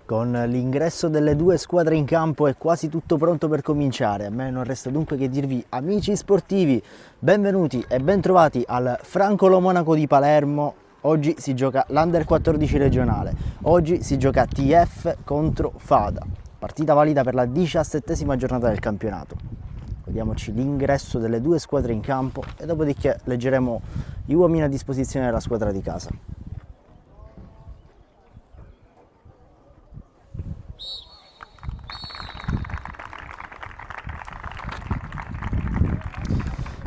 Con l'ingresso delle due squadre in campo è quasi tutto pronto per cominciare. A me non resta dunque che dirvi, amici sportivi, benvenuti e bentrovati al Francolo Monaco di Palermo. Oggi si gioca l'Under 14 regionale, oggi si gioca TF contro Fada, partita valida per la 17ª giornata del campionato. Vediamoci l'ingresso delle due squadre in campo e dopodiché leggeremo gli uomini a disposizione della squadra di casa.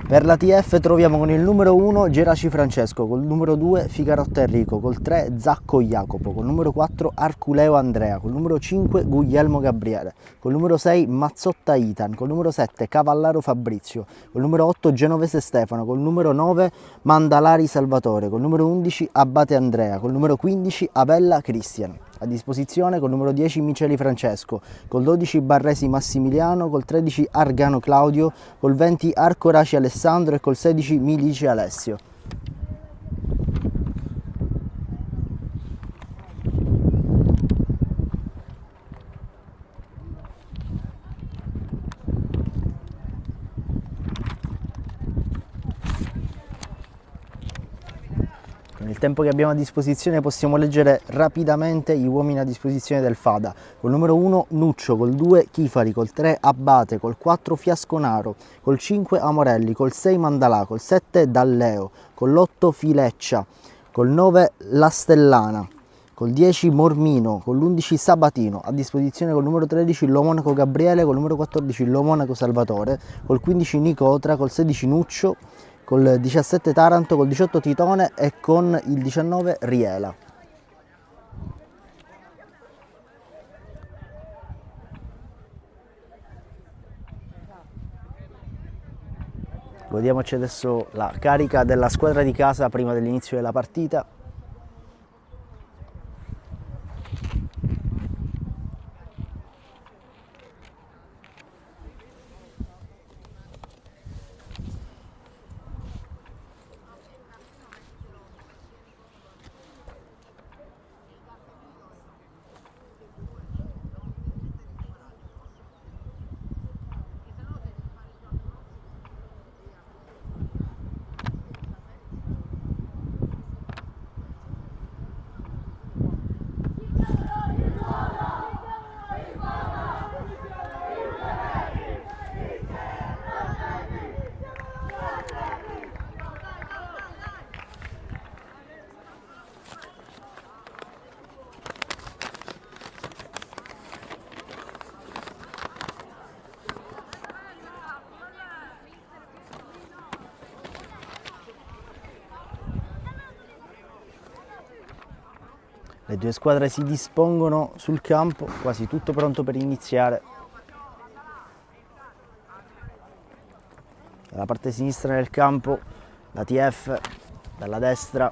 Per la TF troviamo con il numero 1 Geraci Francesco, col numero 2 Figarotta Enrico, col 3 Zacco Jacopo, col numero 4 Arculeo Andrea, col numero 5 Guglielmo Gabriele, col numero 6 Mazzotta Itan, col numero 7 Cavallaro Fabrizio, col numero 8 Genovese Stefano, col numero 9 Mandalari Salvatore, col numero 11 Abate Andrea, col numero 15 Abella Cristian. A disposizione col numero 10 Miceli Francesco, col 12 Barresi Massimiliano, col 13 Argano Claudio, col 20 Arcoraci Alessandro e col 16 Milici Alessio. Nel tempo che abbiamo a disposizione possiamo leggere rapidamente gli uomini a disposizione del Fada. Col numero 1 Nuccio, col 2 Chifari, col 3 Abate, col 4 Fiasconaro, col 5 Amorelli, col 6 Mandalà, col 7 Dalleo, con l'8 Fileccia, col 9 La Stellana, col 10 Mormino, con l'11 Sabatino. A disposizione col numero 13 Lo Monaco Gabriele, col numero 14 Lo Monaco Salvatore, col 15 Nicotra, col 16 Nuccio, col 17 Taranto, col 18 Titone e con il 19 Riela. Godiamoci adesso la carica della squadra di casa prima dell'inizio della partita. Le due squadre si dispongono sul campo, quasi tutto pronto per iniziare. Dalla parte sinistra del campo la TF, dalla destra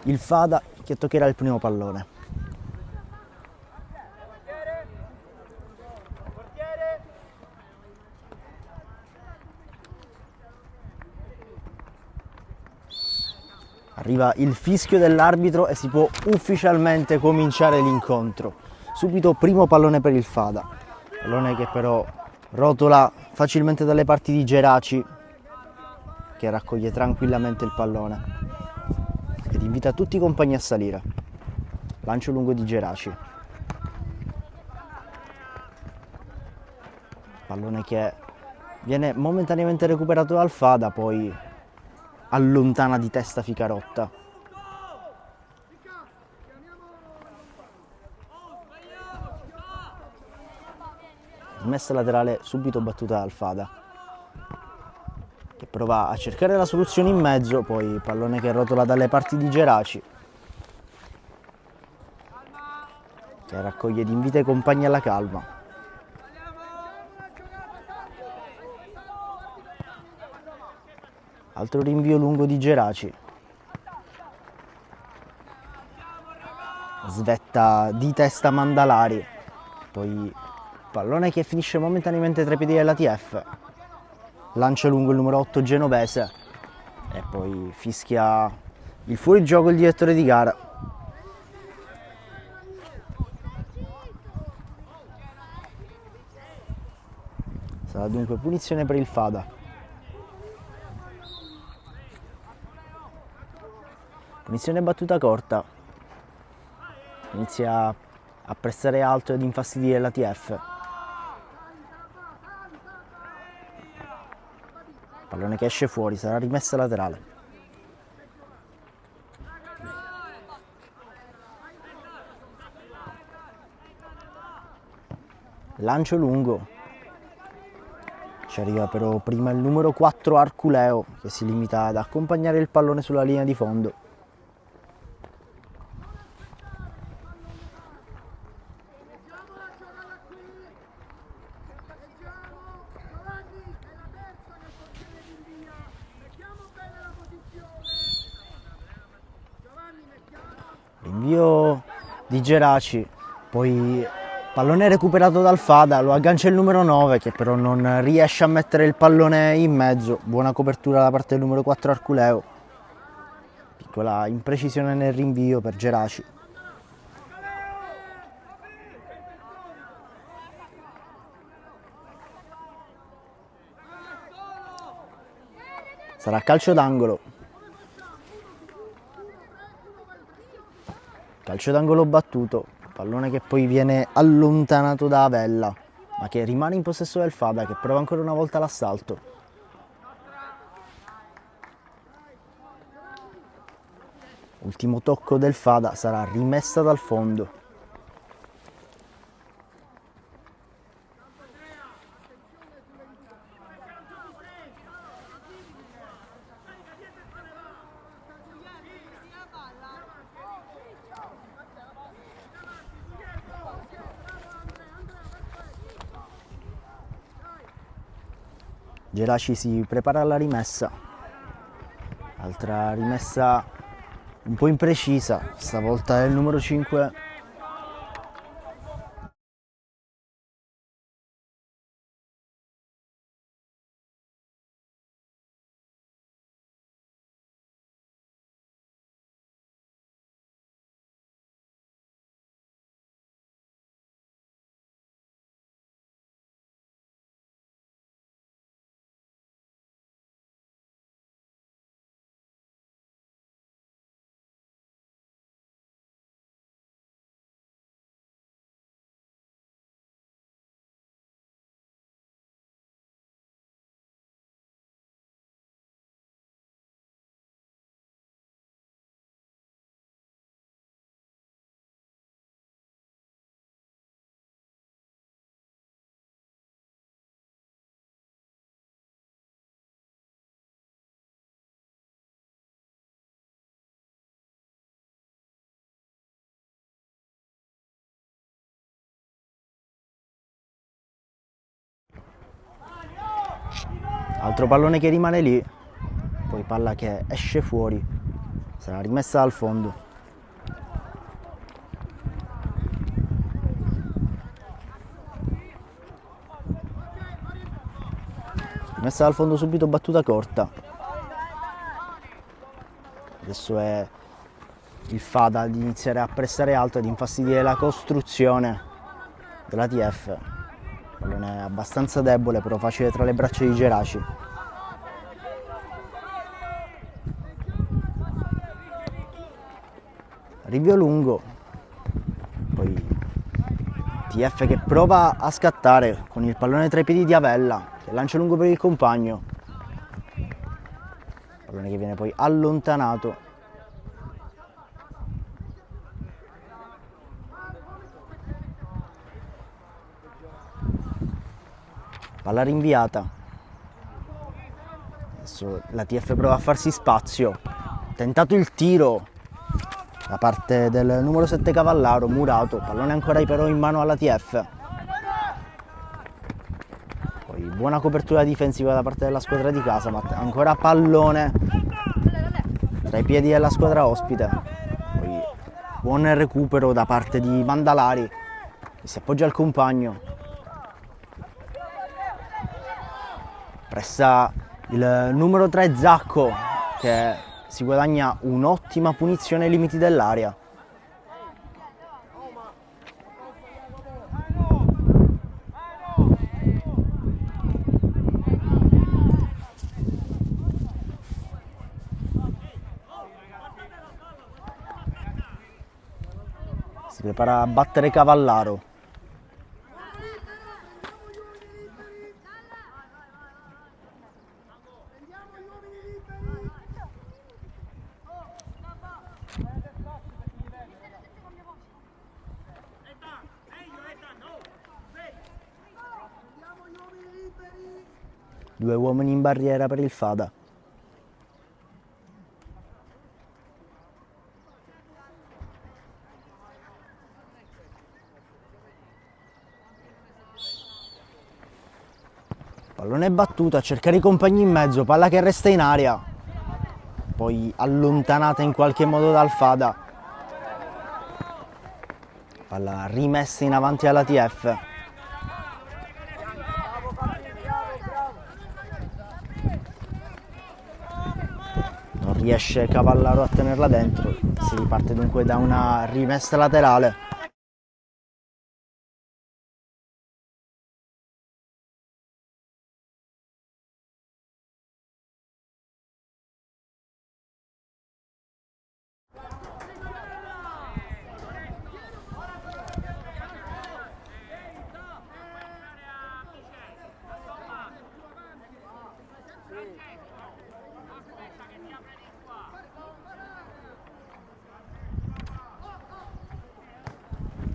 il Fada che toccherà il primo pallone. Arriva il fischio dell'arbitro e si può ufficialmente cominciare l'incontro. Subito primo pallone per il Fada, pallone che però rotola facilmente dalle parti di Geraci, che raccoglie tranquillamente il pallone ed invita tutti i compagni a salire. Lancio lungo di Geraci, pallone che viene momentaneamente recuperato dal Fada, poi allontana di testa Ficarotta. Smessa laterale subito battuta dal Fada, che prova a cercare la soluzione in mezzo, poi pallone che rotola dalle parti di Geraci, che raccoglie ed invita i compagni alla calma. Altro rinvio lungo di Geraci. Svetta di testa Mandalari. Poi pallone che finisce momentaneamente tra i piedi della TF. Lancia lungo il numero 8 Genovese. E poi fischia il fuorigioco il direttore di gara. Sarà dunque punizione per il Fada. Punizione battuta corta. Inizia a pressare alto ed infastidire l'ATF. Pallone che esce fuori, sarà rimessa laterale. Lancio lungo. Ci arriva però prima il numero 4 Arculeo, che si limita ad accompagnare il pallone sulla linea di fondo. Rinvio di Geraci, poi pallone recuperato dal Fada, lo aggancia il numero 9 che però non riesce a mettere il pallone in mezzo. Buona copertura da parte del numero 4 Arculeo. Piccola imprecisione nel rinvio per Geraci. Sarà calcio d'angolo. Calcio d'angolo battuto, pallone che poi viene allontanato da Avella, ma che rimane in possesso del Fada, che prova ancora una volta l'assalto. Ultimo tocco del Fada, sarà rimessa dal fondo. Geraci si prepara alla rimessa, altra rimessa un po' imprecisa, stavolta è il numero 5. Altro pallone che rimane lì, poi palla che esce fuori, sarà rimessa dal fondo. Rimessa dal fondo subito, battuta corta. Adesso è il Fada ad iniziare a pressare alto, ad infastidire la costruzione dell'ATF. Pallone abbastanza debole, però facile tra le braccia di Geraci. Rinvio lungo, poi TF che prova a scattare con il pallone tra i piedi di Avella, che lancia lungo per il compagno. Pallone che viene poi allontanato. Palla rinviata. Adesso la TF prova a farsi spazio. Tentato il tiro da parte del numero 7 Cavallaro, Murato. Pallone ancora però in mano alla TF. Poi buona copertura difensiva da parte della squadra di casa, ma ancora pallone tra i piedi della squadra ospite. Poi buon recupero da parte di Mandalari, che si appoggia al compagno. Pressa il numero 3 Zacco, che si guadagna un'ottima punizione ai limiti dell'area. prepara a battere Cavallaro. Due uomini in barriera per il Fada. Pallone battuto, a cercare i compagni in mezzo, palla che resta in aria. Poi allontanata in qualche modo dal Fada. Palla rimessa in avanti all'ATF. Non riesce Cavallaro a tenerla dentro. Si riparte dunque da una rimessa laterale.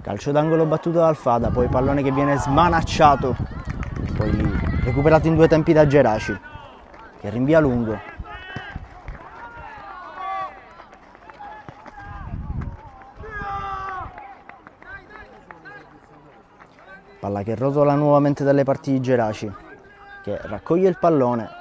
Calcio d'angolo battuto dal Fada, poi pallone che viene smanacciato, poi recuperato in due tempi da Geraci, che rinvia lungo. Palla che rotola nuovamente dalle parti di Geraci, che raccoglie il pallone.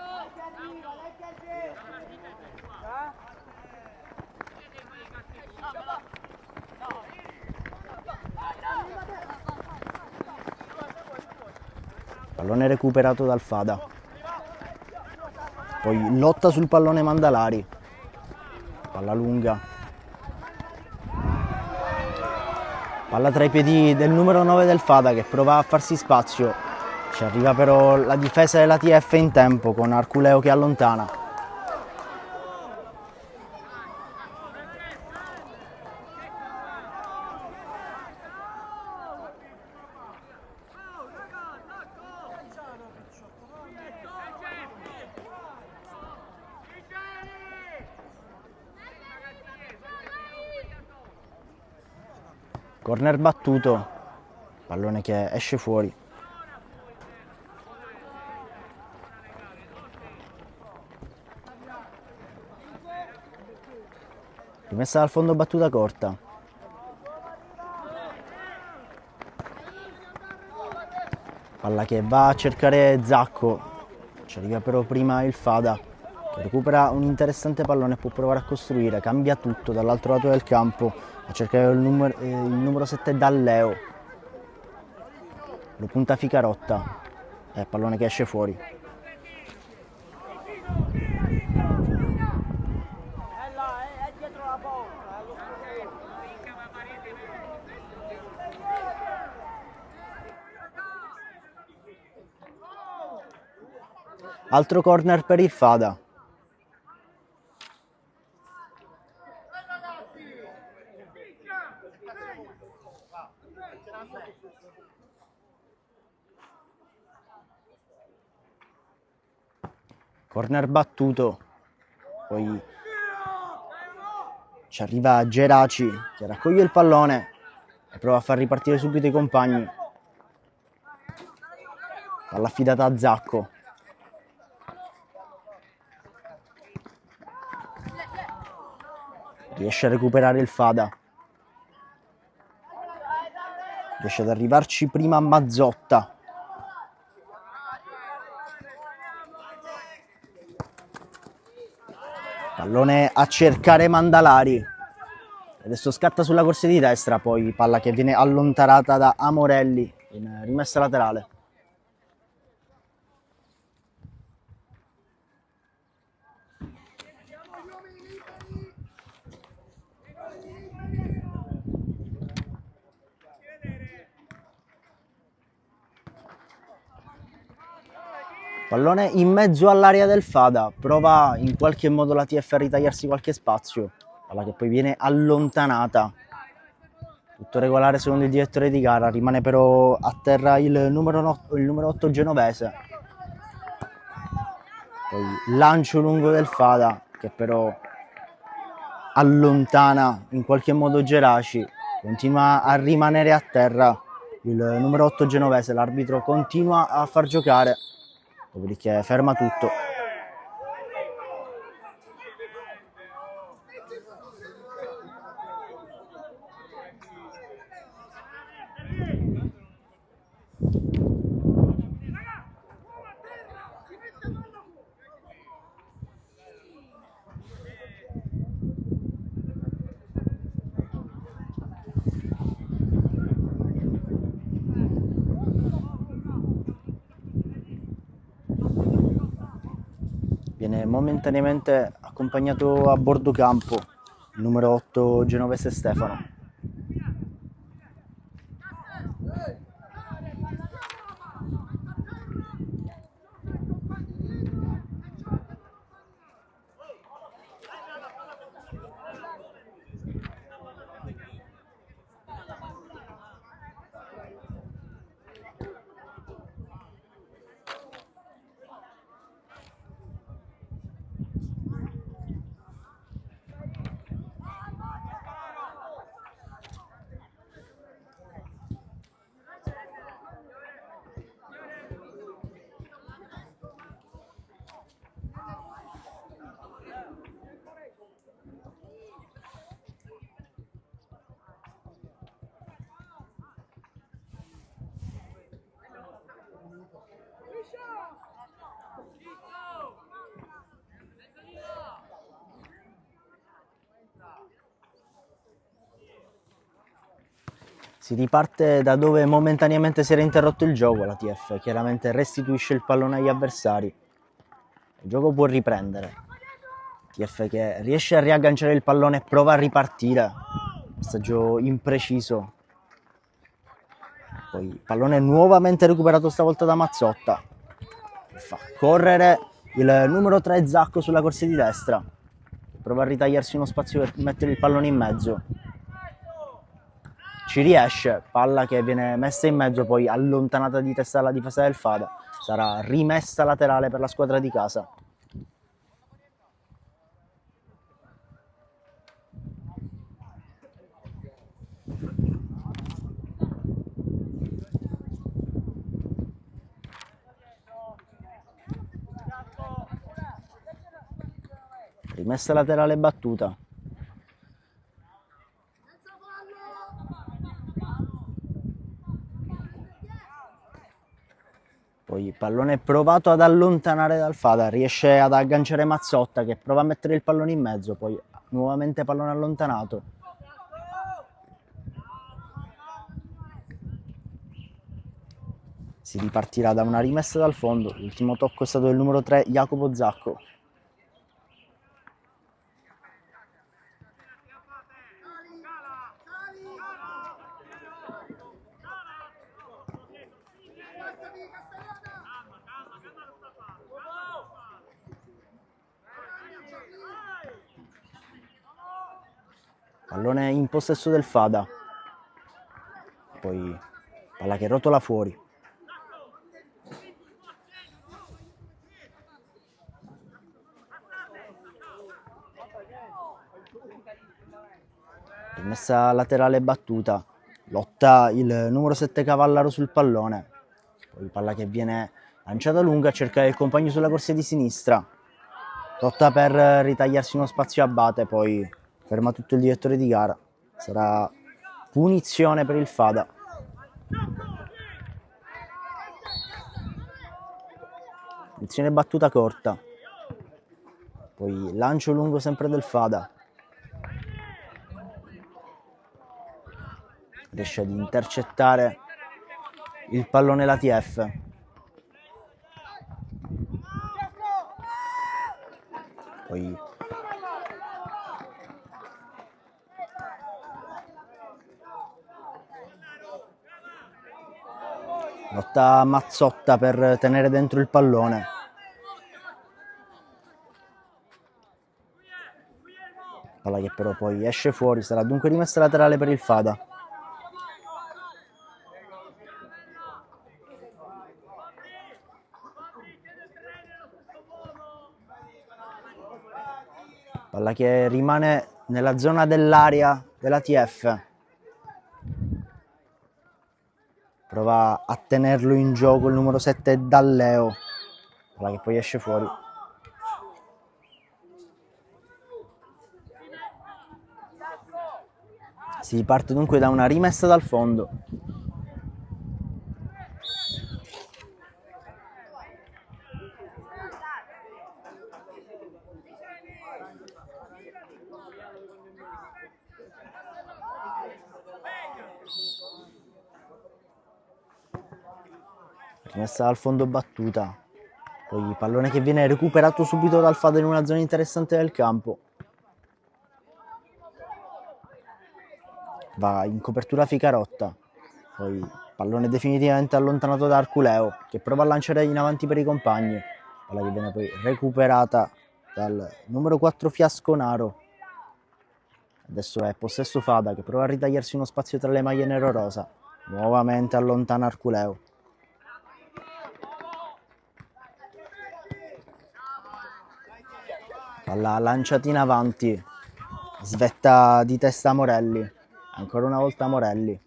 Pallone recuperato dal Fada. Poi lotta sul pallone Mandalari. Palla lunga. Palla tra i piedi del numero 9 del Fada che prova a farsi spazio. Ci arriva però la difesa dell'ATF in tempo con Arculeo che allontana. Corner battuto, pallone che esce fuori. Rimessa dal fondo battuta corta. Palla che va a cercare Zacco, ci arriva però prima il Fada, che recupera un interessante pallone e può provare a costruire, cambia tutto dall'altro lato del campo. A cercare il numero 7 Dalleo, lo punta Ficarotta, pallone che esce fuori. Altro corner per il Fada. Corner battuto, poi ci arriva Geraci che raccoglie il pallone e prova a far ripartire subito i compagni. Palla affidata a Zacco. Riesce a recuperare il Fada. Riesce ad arrivarci prima Mazzotta. Pallone a cercare Mandalari. Adesso scatta sulla corsia di destra, poi palla che viene allontanata da Amorelli in rimessa laterale. Pallone in mezzo all'area del Fada, prova in qualche modo la TF a ritagliarsi qualche spazio, palla che poi viene allontanata tutto regolare secondo il direttore di gara, rimane però a terra il numero 8 genovese. Poi lancio lungo del Fada che però allontana in qualche modo Geraci, continua a rimanere a terra il numero 8 genovese, l'arbitro continua a far giocare, dopodiché ferma tutto. Viene momentaneamente accompagnato a bordo campo il numero 8 genovese Stefano. Si riparte da dove momentaneamente si era interrotto il gioco, la TF chiaramente restituisce il pallone agli avversari. Il gioco può riprendere. TF che riesce a riagganciare il pallone e prova a ripartire. Passaggio impreciso. Poi il pallone nuovamente recuperato stavolta da Mazzotta. Fa correre il numero 3 Zacco sulla corsia di destra. Prova a ritagliarsi uno spazio per mettere il pallone in mezzo. Ci riesce, palla che viene messa in mezzo, poi allontanata di testa dalla difesa del Fada. Sarà rimessa laterale per la squadra di casa. Rimessa laterale battuta. Poi pallone provato ad allontanare dal Fada, riesce ad agganciare Mazzotta che prova a mettere il pallone in mezzo, poi nuovamente pallone allontanato. Si ripartirà da una rimessa dal fondo, l'ultimo tocco è stato del numero 3 Jacopo Zacco. Pallone in possesso del Fada, poi palla che rotola fuori. Rimessa laterale battuta, lotta il numero 7 Cavallaro sul pallone, poi palla che viene lanciata lunga, cerca il compagno sulla corsia di sinistra, lotta per ritagliarsi uno spazio a Abate, poi ferma tutto il direttore di gara, sarà punizione per il Fada. Punizione battuta corta, poi lancio lungo sempre del Fada, riesce ad intercettare il pallone la TF. Poi lotta Mazzotta per tenere dentro il pallone. Palla che però poi esce fuori, sarà dunque rimessa laterale per il Fada. Palla che rimane nella zona dell'area della TF. Prova a tenerlo in gioco il numero 7 Dalleo. Palla che poi esce fuori. Si parte dunque da una rimessa dal fondo. Rimessa dal fondo battuta. Poi pallone che viene recuperato subito dal Fada in una zona interessante del campo. Va in copertura Ficarotta. Poi pallone definitivamente allontanato da Arculeo, che prova a lanciare in avanti per i compagni. Palla che viene poi recuperata dal numero 4 Fiasconaro. Adesso è possesso Fada, che prova a ritagliarsi uno spazio tra le maglie nero-rosa. Nuovamente allontana Arculeo. Palla lanciata in avanti. Svetta di testa Morelli. Ancora una volta Morelli.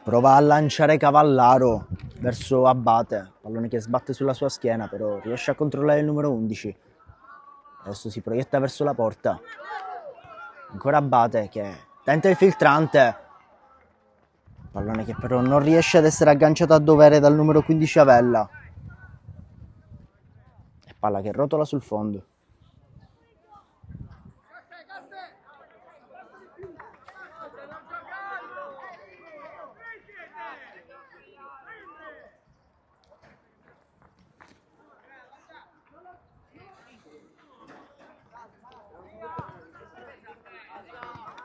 Prova a lanciare Cavallaro verso Abate. Pallone che sbatte sulla sua schiena, però riesce a controllare il numero 11. Adesso si proietta verso la porta. Ancora Abate che tenta il filtrante. Pallone che però non riesce ad essere agganciato a dovere dal numero 15 Avella. E palla che rotola sul fondo.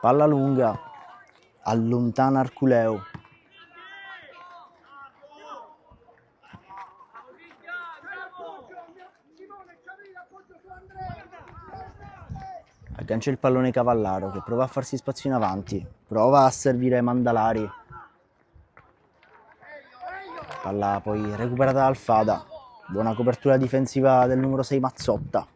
Palla lunga. Allontana Arculeo. Aggancia il pallone Cavallaro che prova a farsi spazio in avanti. Prova a servire Mandalari. Palla poi recuperata dal Fada. Buona copertura difensiva del numero 6 Mazzotta.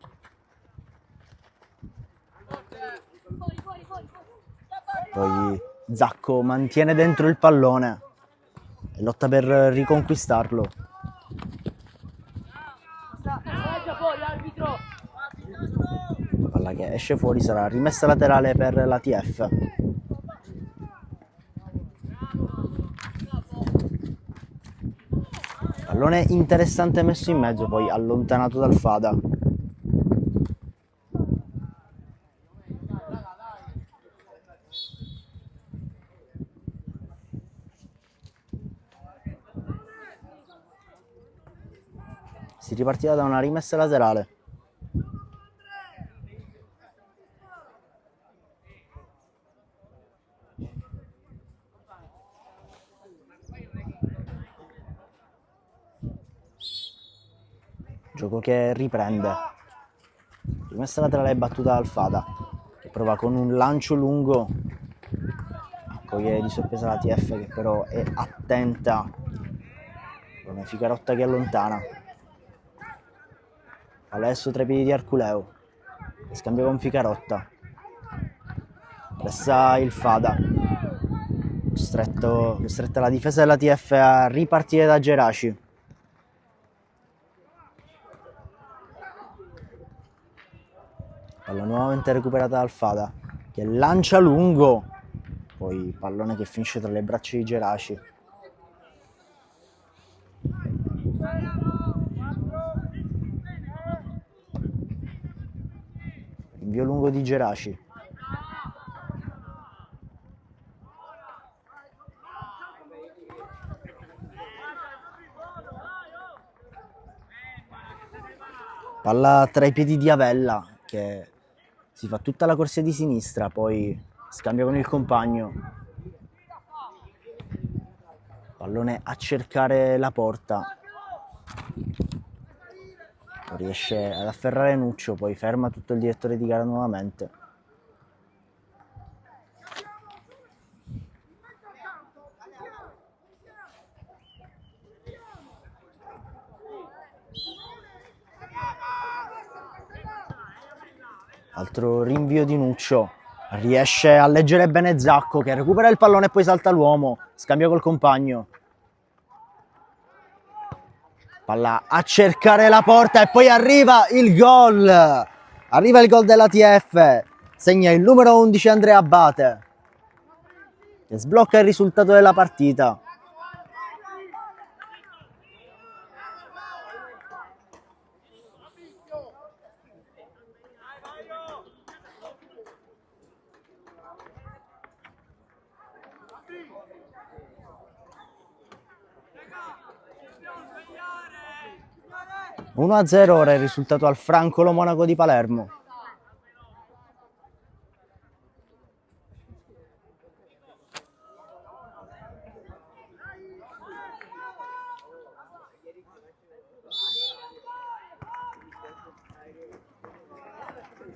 Poi Zacco mantiene dentro il pallone e lotta per riconquistarlo. Palla che esce fuori, sarà rimessa laterale per la TF. Pallone interessante messo in mezzo, poi allontanato dal Fada. Si ripartirà da una rimessa laterale. Gioco che riprende. Rimessa laterale battuta dal Fada, che prova con un lancio lungo a cogliere di sorpresa la TF, che però è attenta. Come Ficarotta che allontana. Adesso tra i piedi di Arculeo. Scambio con Ficarotta. Pressa il Fada. Costretta la difesa della TF a ripartire da Geraci. Palla nuovamente recuperata dal Fada, che lancia lungo. Poi pallone che finisce tra le braccia di Geraci. Invio lungo di Geraci. Palla tra i piedi di Avella, che si fa tutta la corsia di sinistra, poi scambia con il compagno. Pallone a cercare la porta. Non riesce ad afferrare Nuccio, poi ferma tutto il direttore di gara nuovamente. Altro rinvio di Nuccio, riesce a leggere bene Zacco che recupera il pallone e poi salta l'uomo, scambia col compagno. Palla a cercare la porta e poi arriva il gol! Arriva il gol dell'ATF, segna il numero 11 Andrea Abate, che sblocca il risultato della partita. (1-0) ora il risultato al Francolo Monaco di Palermo.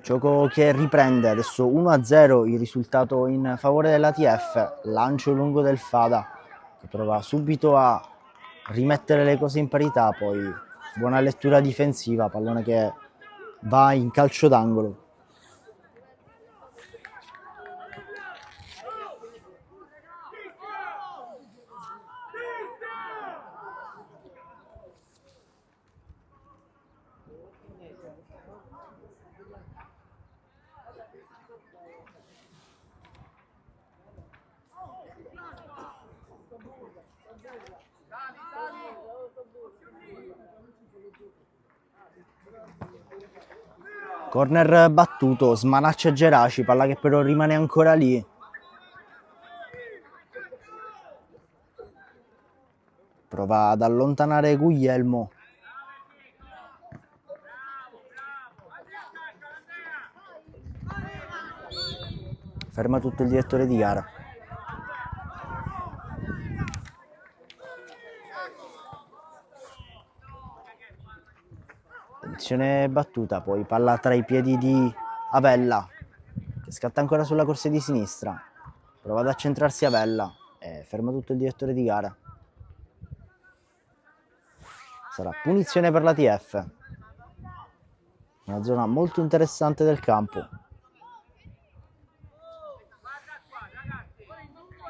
Gioco che riprende, adesso 1-0 il risultato in favore dell'ATF, lancio lungo del Fada che prova subito a rimettere le cose in parità, poi buona lettura difensiva, pallone che va in calcio d'angolo. Corner battuto, smanaccia Geraci, palla che però rimane ancora lì. Prova ad allontanare Guglielmo. Ferma tutto il direttore di gara. Attenzione battuta, poi palla tra i piedi di Avella, che scatta ancora sulla corsia di sinistra. Prova ad accentrarsi Avella e ferma tutto il direttore di gara. Sarà punizione per l'ATF. Una zona molto interessante del campo.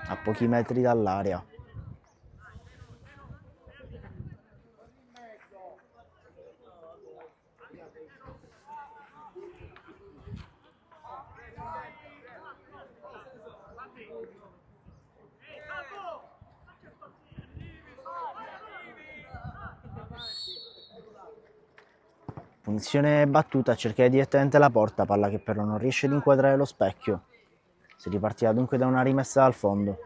A pochi metri dall'area. Punizione battuta a cercare direttamente la porta, palla che però non riesce ad inquadrare lo specchio. Si ripartirà dunque da una rimessa dal fondo.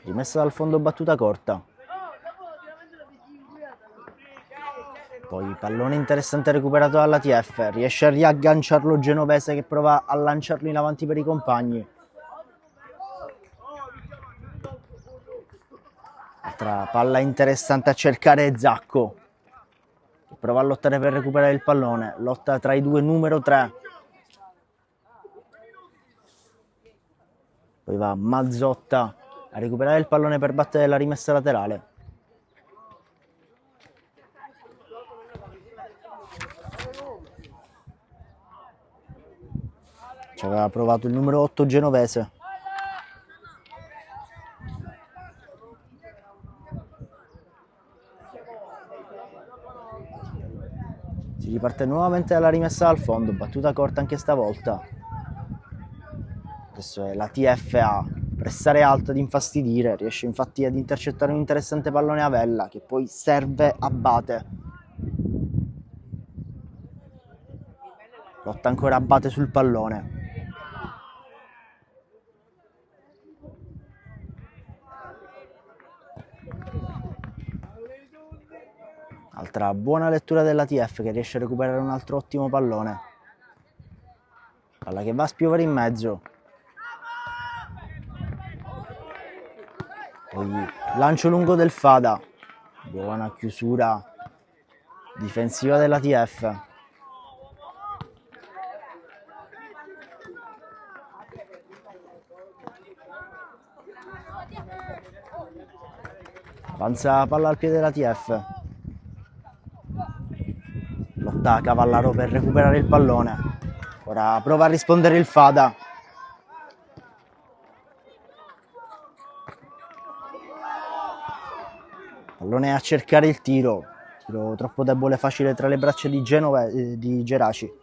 Rimessa dal fondo, battuta corta. Poi pallone interessante recuperato dall'ATF, riesce a riagganciarlo Genovese che prova a lanciarlo in avanti per i compagni. Altra palla interessante a cercare Zacco, che prova a lottare per recuperare il pallone, lotta tra i due numero 3. Poi va Mazzotta a recuperare il pallone per battere la rimessa laterale. Ci aveva provato il numero 8 Genovese. Si riparte nuovamente dalla rimessa al fondo, battuta corta anche stavolta. Adesso è la TF a pressare alto, ad infastidire, riesce infatti ad intercettare un interessante pallone a Vella che poi serve Abate. Lotta ancora Abate sul pallone. Altra buona lettura dell'ATF che riesce a recuperare un altro ottimo pallone. Palla che va a spiovere in mezzo. Poi lancio lungo del Fada. Buona chiusura difensiva dell'ATF. Avanza palla al piede della TF. Lotta Cavallaro per recuperare il pallone. Ora prova a rispondere il Fada. Pallone a cercare il tiro. Tiro troppo debole e facile tra le braccia di di Geraci.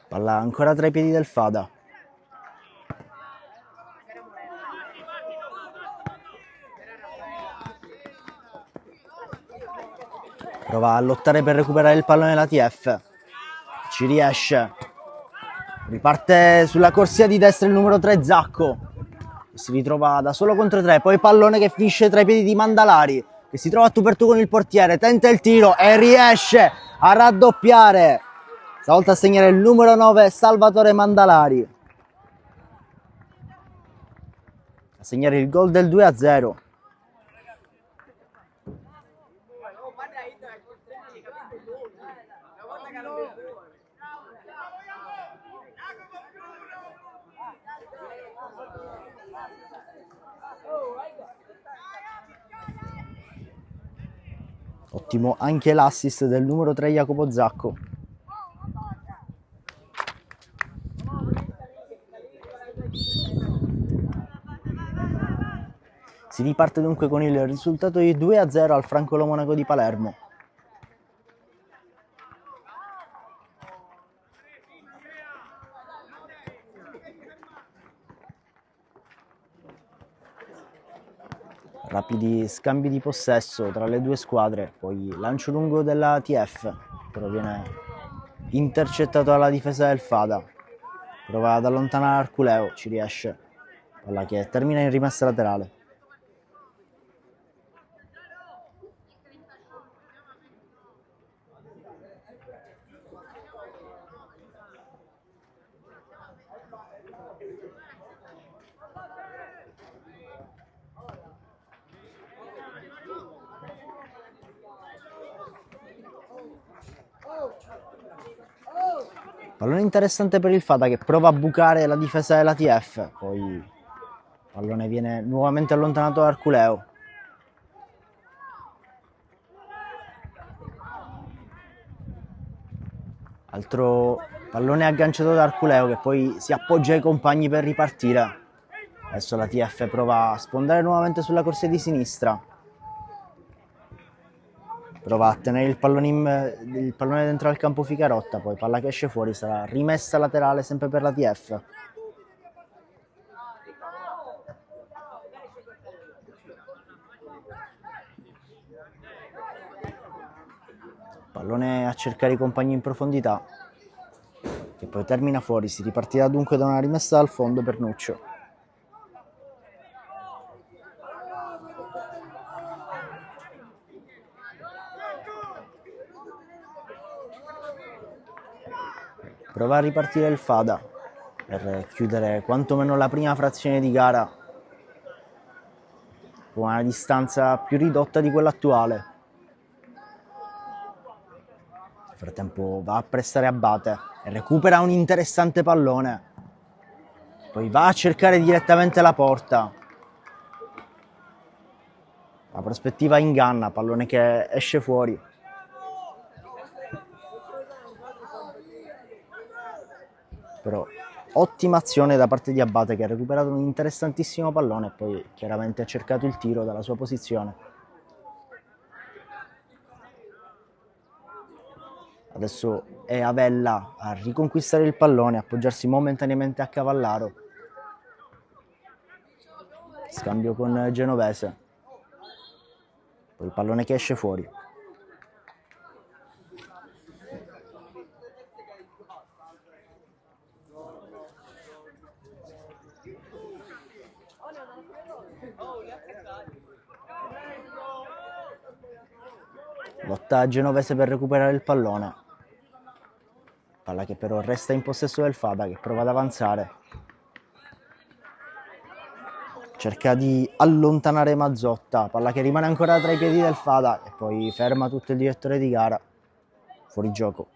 Palla ancora tra i piedi del Fada. Prova a lottare per recuperare il pallone la TF. Ci riesce. Riparte sulla corsia di destra il numero 3 Zacco. Si ritrova da solo contro 3. Poi pallone che finisce tra i piedi di Mandalari, che si trova a tu per tu con il portiere. Tenta il tiro e riesce a raddoppiare. Stavolta a segnare il numero 9 Salvatore Mandalari. A segnare il gol del 2-0. Ottimo anche l'assist del numero 3 Jacopo Zacco. Si riparte dunque con il risultato di 2-0 al Francolo Monaco di Palermo. Rapidi scambi di possesso tra le due squadre, poi lancio lungo della TF, però viene intercettato dalla difesa del Fada. Prova ad allontanare Arculeo, ci riesce. Palla che termina in rimessa laterale. Pallone interessante per il Fada che prova a bucare la difesa della TF, poi il pallone viene nuovamente allontanato da Arculeo. Altro pallone agganciato da Arculeo che poi si appoggia ai compagni per ripartire. Adesso la TF prova a sfondare nuovamente sulla corsia di sinistra. Prova a tenere il pallone dentro al campo Ficarotta, poi palla che esce fuori, sarà rimessa laterale sempre per la TF. Pallone a cercare i compagni in profondità, che poi termina fuori, si ripartirà dunque da una rimessa dal fondo per Nuccio. Prova a ripartire il Fada per chiudere quantomeno la prima frazione di gara con una distanza più ridotta di quella attuale. Nel frattempo va a prestare Abate e recupera un interessante pallone. Poi va a cercare direttamente la porta. La prospettiva inganna, pallone che esce fuori. Però ottima azione da parte di Abate che ha recuperato un interessantissimo pallone e poi chiaramente ha cercato il tiro dalla sua posizione. Adesso è Avella a riconquistare il pallone, appoggiarsi momentaneamente a Cavallaro. Scambio con Genovese. Poi il pallone che esce fuori. Lotta genovese per recuperare il pallone. Palla che però resta in possesso del Fada, che prova ad avanzare. Cerca di allontanare Mazzotta, palla che rimane ancora tra i piedi del Fada e poi ferma tutto il direttore di gara. Fuori gioco.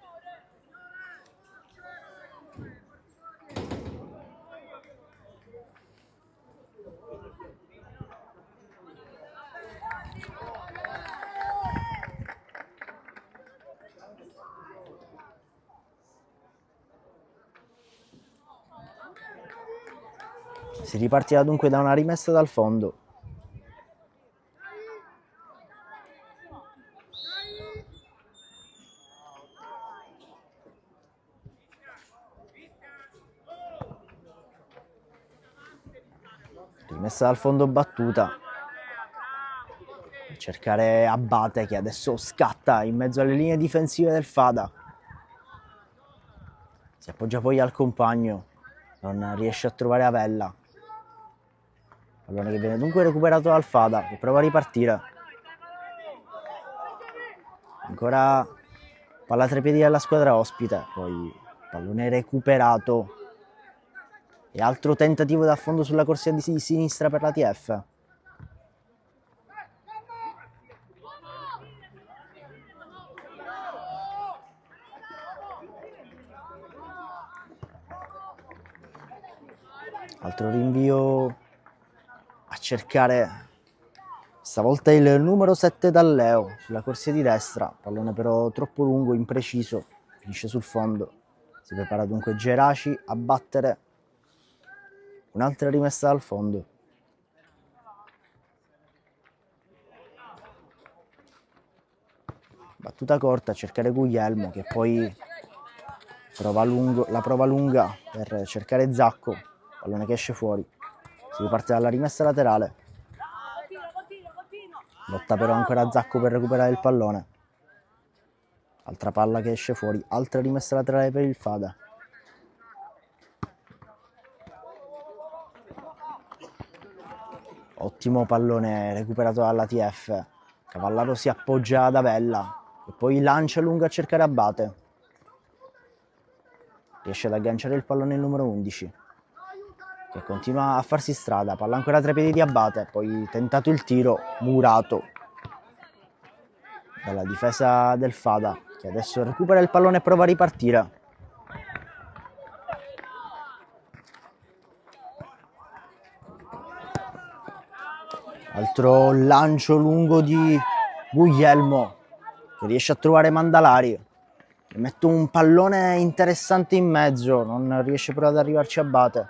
Si ripartirà dunque da una rimessa dal fondo. Rimessa dal fondo battuta. Cercare Abate, che adesso scatta in mezzo alle linee difensive del Fada. Si appoggia poi al compagno, non riesce a trovare Avella. Pallone che viene dunque recuperato dal Fada, che prova a ripartire. Ancora palla tra i piedi della squadra ospite, poi pallone recuperato. E altro tentativo da fondo sulla corsia di sinistra per la TF. Altro rinvio a cercare stavolta il numero 7 Dalleo sulla corsia di destra, pallone però troppo lungo, impreciso, finisce sul fondo. Si prepara dunque Geraci a battere un'altra rimessa dal fondo. Battuta corta a cercare Guglielmo, che poi la prova lunga per cercare Zacco, pallone che esce fuori. Si riparte dalla rimessa laterale. Lotta però ancora Zacco per recuperare il pallone. Altra palla che esce fuori, altra rimessa laterale per il Fada. Ottimo pallone recuperato dalla TF. Cavallaro si appoggia ad Avella e poi lancia lungo a cercare Abate. Riesce ad agganciare il pallone il numero 11, che continua a farsi strada. Palla ancora tra i piedi di Abate, poi tentato il tiro, murato dalla difesa del Fada, che adesso recupera il pallone e prova a ripartire. Altro lancio lungo di Guglielmo, che riesce a trovare Mandalari. Mette un pallone interessante in mezzo, non riesce però ad arrivarci Abate.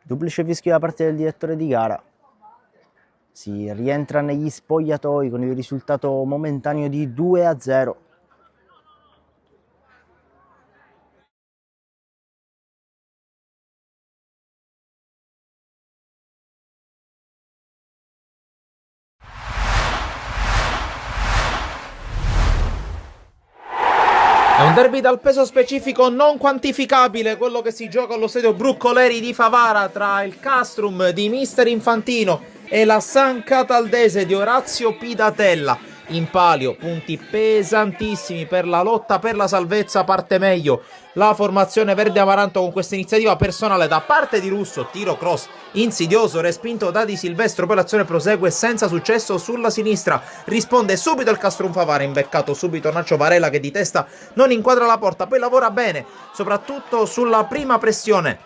Duplice fischio da parte del direttore di gara. Si rientra negli spogliatoi con il risultato momentaneo di 2-0. È un derby dal peso specifico non quantificabile, quello che si gioca allo stadio Bruccoleri di Favara tra il Castrum di Mister Infantino e la San Cataldese di Orazio Pidatella. In palio punti pesantissimi per la lotta per la salvezza. Parte meglio la formazione verde amaranto con questa iniziativa personale da parte di Russo. Tiro cross insidioso respinto da Di Silvestro, poi l'azione prosegue senza successo sulla sinistra. Risponde subito il Castrum Favara, imbeccato subito Nacho Varela che di testa non inquadra la porta, poi lavora bene soprattutto sulla prima pressione.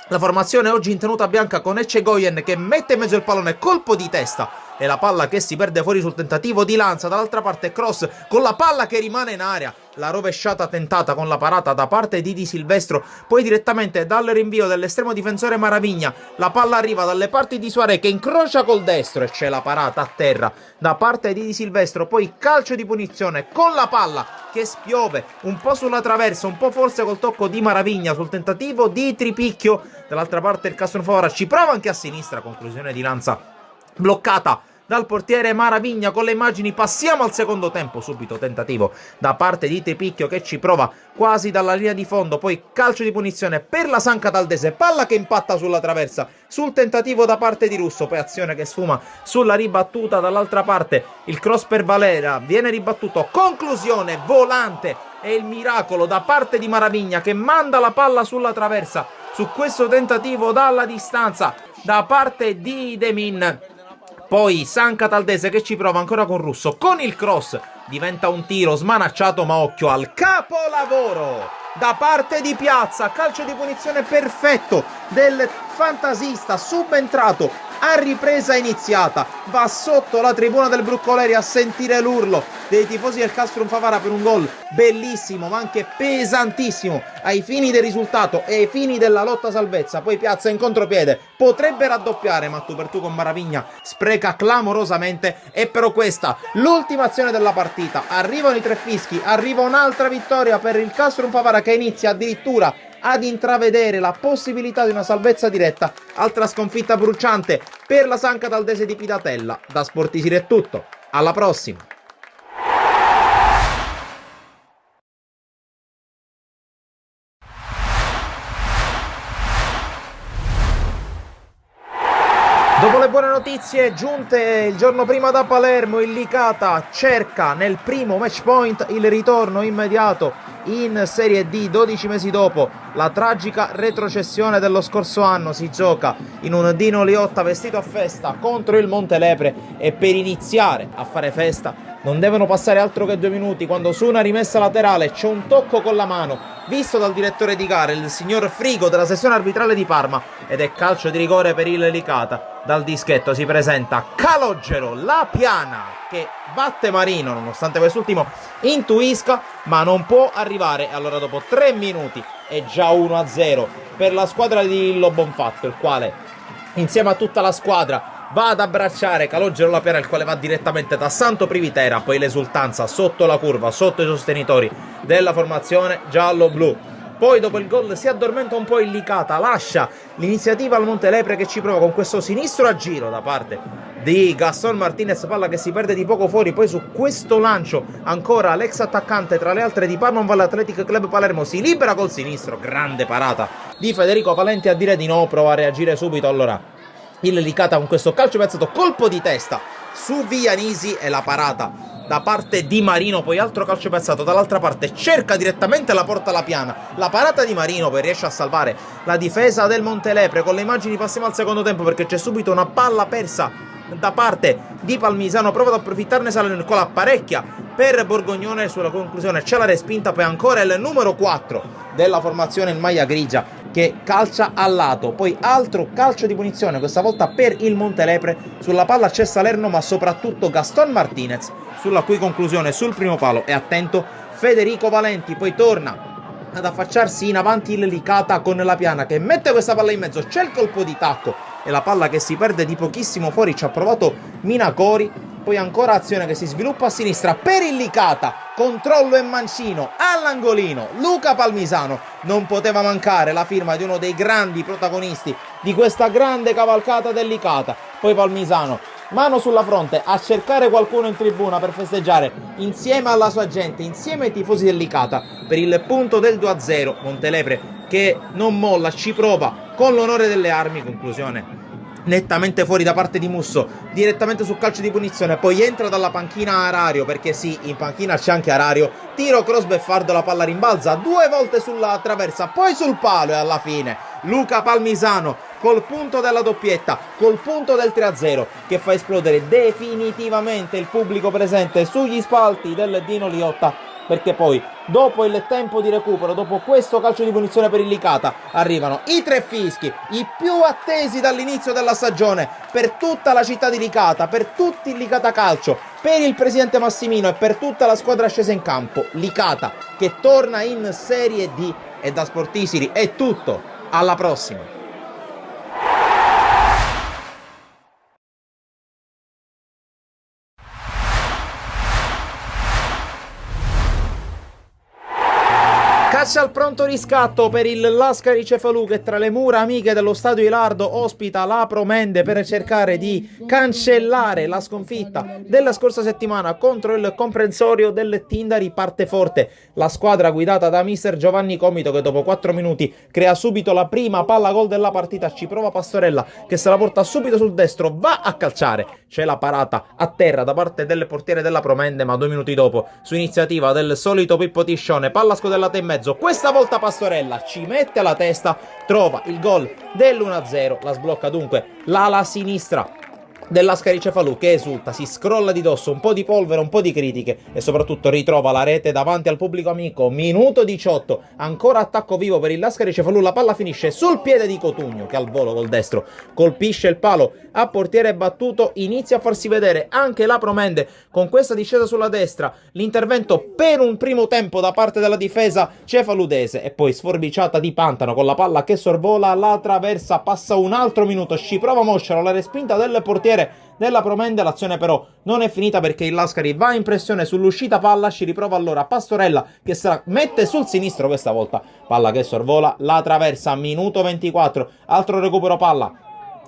La formazione oggi in tenuta bianca con Eccegoyen che mette in mezzo il pallone, colpo di testa e la palla che si perde fuori sul tentativo di lanza. Dall'altra parte cross con la palla che rimane in aria, la rovesciata tentata con la parata da parte di Silvestro, poi direttamente dal rinvio dell'estremo difensore Maravigna la palla arriva dalle parti di Suaré che incrocia col destro e c'è la parata a terra da parte di Silvestro, poi calcio di punizione con la palla che spiove un po' sulla traversa, un po' forse col tocco di Maravigna sul tentativo di tripicchio. Dall'altra parte il Castrum Favara ci prova anche a sinistra, conclusione di lanza bloccata dal portiere Maravigna con le immagini. Passiamo al secondo tempo, subito tentativo da parte di Tripicchio che ci prova quasi dalla linea di fondo, poi calcio di punizione per la San Cataldese, palla che impatta sulla traversa, sul tentativo da parte di Russo, poi azione che sfuma sulla ribattuta dall'altra parte, il cross per Valera, viene ribattuto, conclusione, volante e il miracolo da parte di Maravigna che manda la palla sulla traversa su questo tentativo dalla distanza da parte di Demin. Poi San Cataldese che ci prova ancora con Russo, con il cross diventa un tiro smanacciato, ma occhio al capolavoro da parte di Piazza, calcio di punizione perfetto del fantasista subentrato a ripresa iniziata, va sotto la tribuna del Bruscoleri a sentire l'urlo dei tifosi del Castrum Favara per un gol bellissimo ma anche pesantissimo ai fini del risultato e ai fini della lotta salvezza. Poi Piazza in contropiede potrebbe raddoppiare, ma tu per tu con Maravigna spreca clamorosamente. E però questa l'ultima azione della partita, arrivano i tre fischi, arriva un'altra vittoria per il Castrum Favara che inizia addirittura ad intravedere la possibilità di una salvezza diretta. Altra sconfitta bruciante per la San Cataldese di Pidatella. Da Sportisiri è tutto, alla prossima. Dopo le buone notizie giunte il giorno prima da Palermo, il Licata cerca nel primo match point il ritorno immediato in Serie D 12 mesi dopo la tragica retrocessione dello scorso anno. Si gioca in un Dino Liotta vestito a festa contro il Montelepre e per iniziare a fare festa non devono passare altro che 2 minuti quando su una rimessa laterale c'è un tocco con la mano visto dal direttore di gara, il signor Frigo della sezione arbitrale di Parma, ed è calcio di rigore per il Licata. Dal dischetto si presenta Calogero, la piana che batte Marino nonostante quest'ultimo intuisca ma non può arrivare. Allora dopo 3 minuti è già 1-0 per la squadra di Illo Bonfatto, il quale insieme a tutta la squadra va ad abbracciare Calogero la piana, il quale va direttamente da Santo Privitera. Poi l'esultanza sotto la curva, sotto i sostenitori della formazione giallo-blu. Poi dopo il gol si addormenta un po' il Licata, lascia l'iniziativa al Montelepre che ci prova con questo sinistro a giro da parte di Gaston Martinez, palla che si perde di poco fuori. Poi su questo lancio ancora l'ex attaccante tra le altre di Parma Valle Athletic Club Palermo si libera col sinistro, grande parata di Federico Valenti a dire di no, prova a reagire subito. Allora il Licata con questo calcio piazzato, colpo di testa su Vianisi e la parata da parte di Marino. Poi altro calcio piazzato dall'altra parte, cerca direttamente la porta alla piana, la parata di Marino poi riesce a salvare la difesa del Montelepre. Con le immagini passiamo al secondo tempo perché c'è subito una palla persa da parte di Palmisano, prova ad approfittarne Salerno, apparecchia per Borgognone, sulla conclusione c'è la respinta. Poi ancora il numero 4 della formazione in maglia grigia che calcia al lato. Poi altro calcio di punizione, questa volta per il Montelepre. Sulla palla c'è Salerno ma soprattutto Gaston Martinez, sulla cui conclusione sul primo palo è attento Federico Valenti. Poi torna ad affacciarsi in avanti il Licata con la piana che mette questa palla in mezzo, c'è il colpo di tacco e la palla che si perde di pochissimo fuori, ci ha provato Minacori. Poi ancora azione che si sviluppa a sinistra per il Licata, controllo e mancino all'angolino, Luca Palmisano. Non poteva mancare la firma di uno dei grandi protagonisti di questa grande cavalcata del Licata. Poi Palmisano, mano sulla fronte, a cercare qualcuno in tribuna per festeggiare insieme alla sua gente, insieme ai tifosi del Licata per il punto del 2-0. Montelepre che non molla, ci prova con l'onore delle armi, conclusione nettamente fuori da parte di Musso, direttamente sul calcio di punizione. Poi entra dalla panchina Arario, perché sì, in panchina c'è anche Arario. Tiro cross beffardo, la palla rimbalza 2 volte sulla traversa, poi sul palo e alla fine Luca Palmisano col punto della doppietta, col punto del 3-0 che fa esplodere definitivamente il pubblico presente sugli spalti del Dino Liotta. Perché poi dopo il tempo di recupero, dopo questo calcio di punizione per il Licata, arrivano i 3 fischi, i più attesi dall'inizio della stagione per tutta la città di Licata, per tutti il Licata Calcio, per il presidente Massimino e per tutta la squadra scesa in campo. Licata che torna in Serie D. E da Sportisiri è tutto, alla prossima. Caccia al pronto riscatto per il Lascari Cefalù, che tra le mura amiche dello stadio Ilardo ospita la Promende per cercare di cancellare la sconfitta della scorsa settimana contro il comprensorio del Tindari. Parte forte la squadra guidata da mister Giovanni Comito, che dopo 4 minuti crea subito la prima palla gol della partita. Ci prova Pastorella, che se la porta subito sul destro, va a calciare, c'è la parata a terra da parte del portiere della Promende, ma 2 minuti dopo, su iniziativa del solito Pippo Tiscione, palla scodellata in mezzo. Questa volta Pastorella ci mette la testa, trova il gol dell'1-0, la sblocca dunque l'ala sinistra dell'Ascari Cefalù, che esulta, si scrolla di dosso un po' di polvere, un po' di critiche e soprattutto ritrova la rete davanti al pubblico amico. Minuto 18, ancora attacco vivo per il Lascari Cefalù, la palla finisce sul piede di Cotugno, che al volo col destro colpisce il palo a portiere battuto. Inizia a farsi vedere anche la Promende con questa discesa sulla destra, l'intervento per un primo tempo da parte della difesa cefaludese e poi sforbiciata di Pantano con la palla che sorvola la traversa. Passa un altro minuto, ci prova Mosciaro, la respinta del portiere della Promende. L'azione però non è finita, perché il Lascari va in pressione sull'uscita palla, ci riprova allora Pastorella, che se la mette sul sinistro questa volta, palla che sorvola la traversa. Minuto 24, altro recupero palla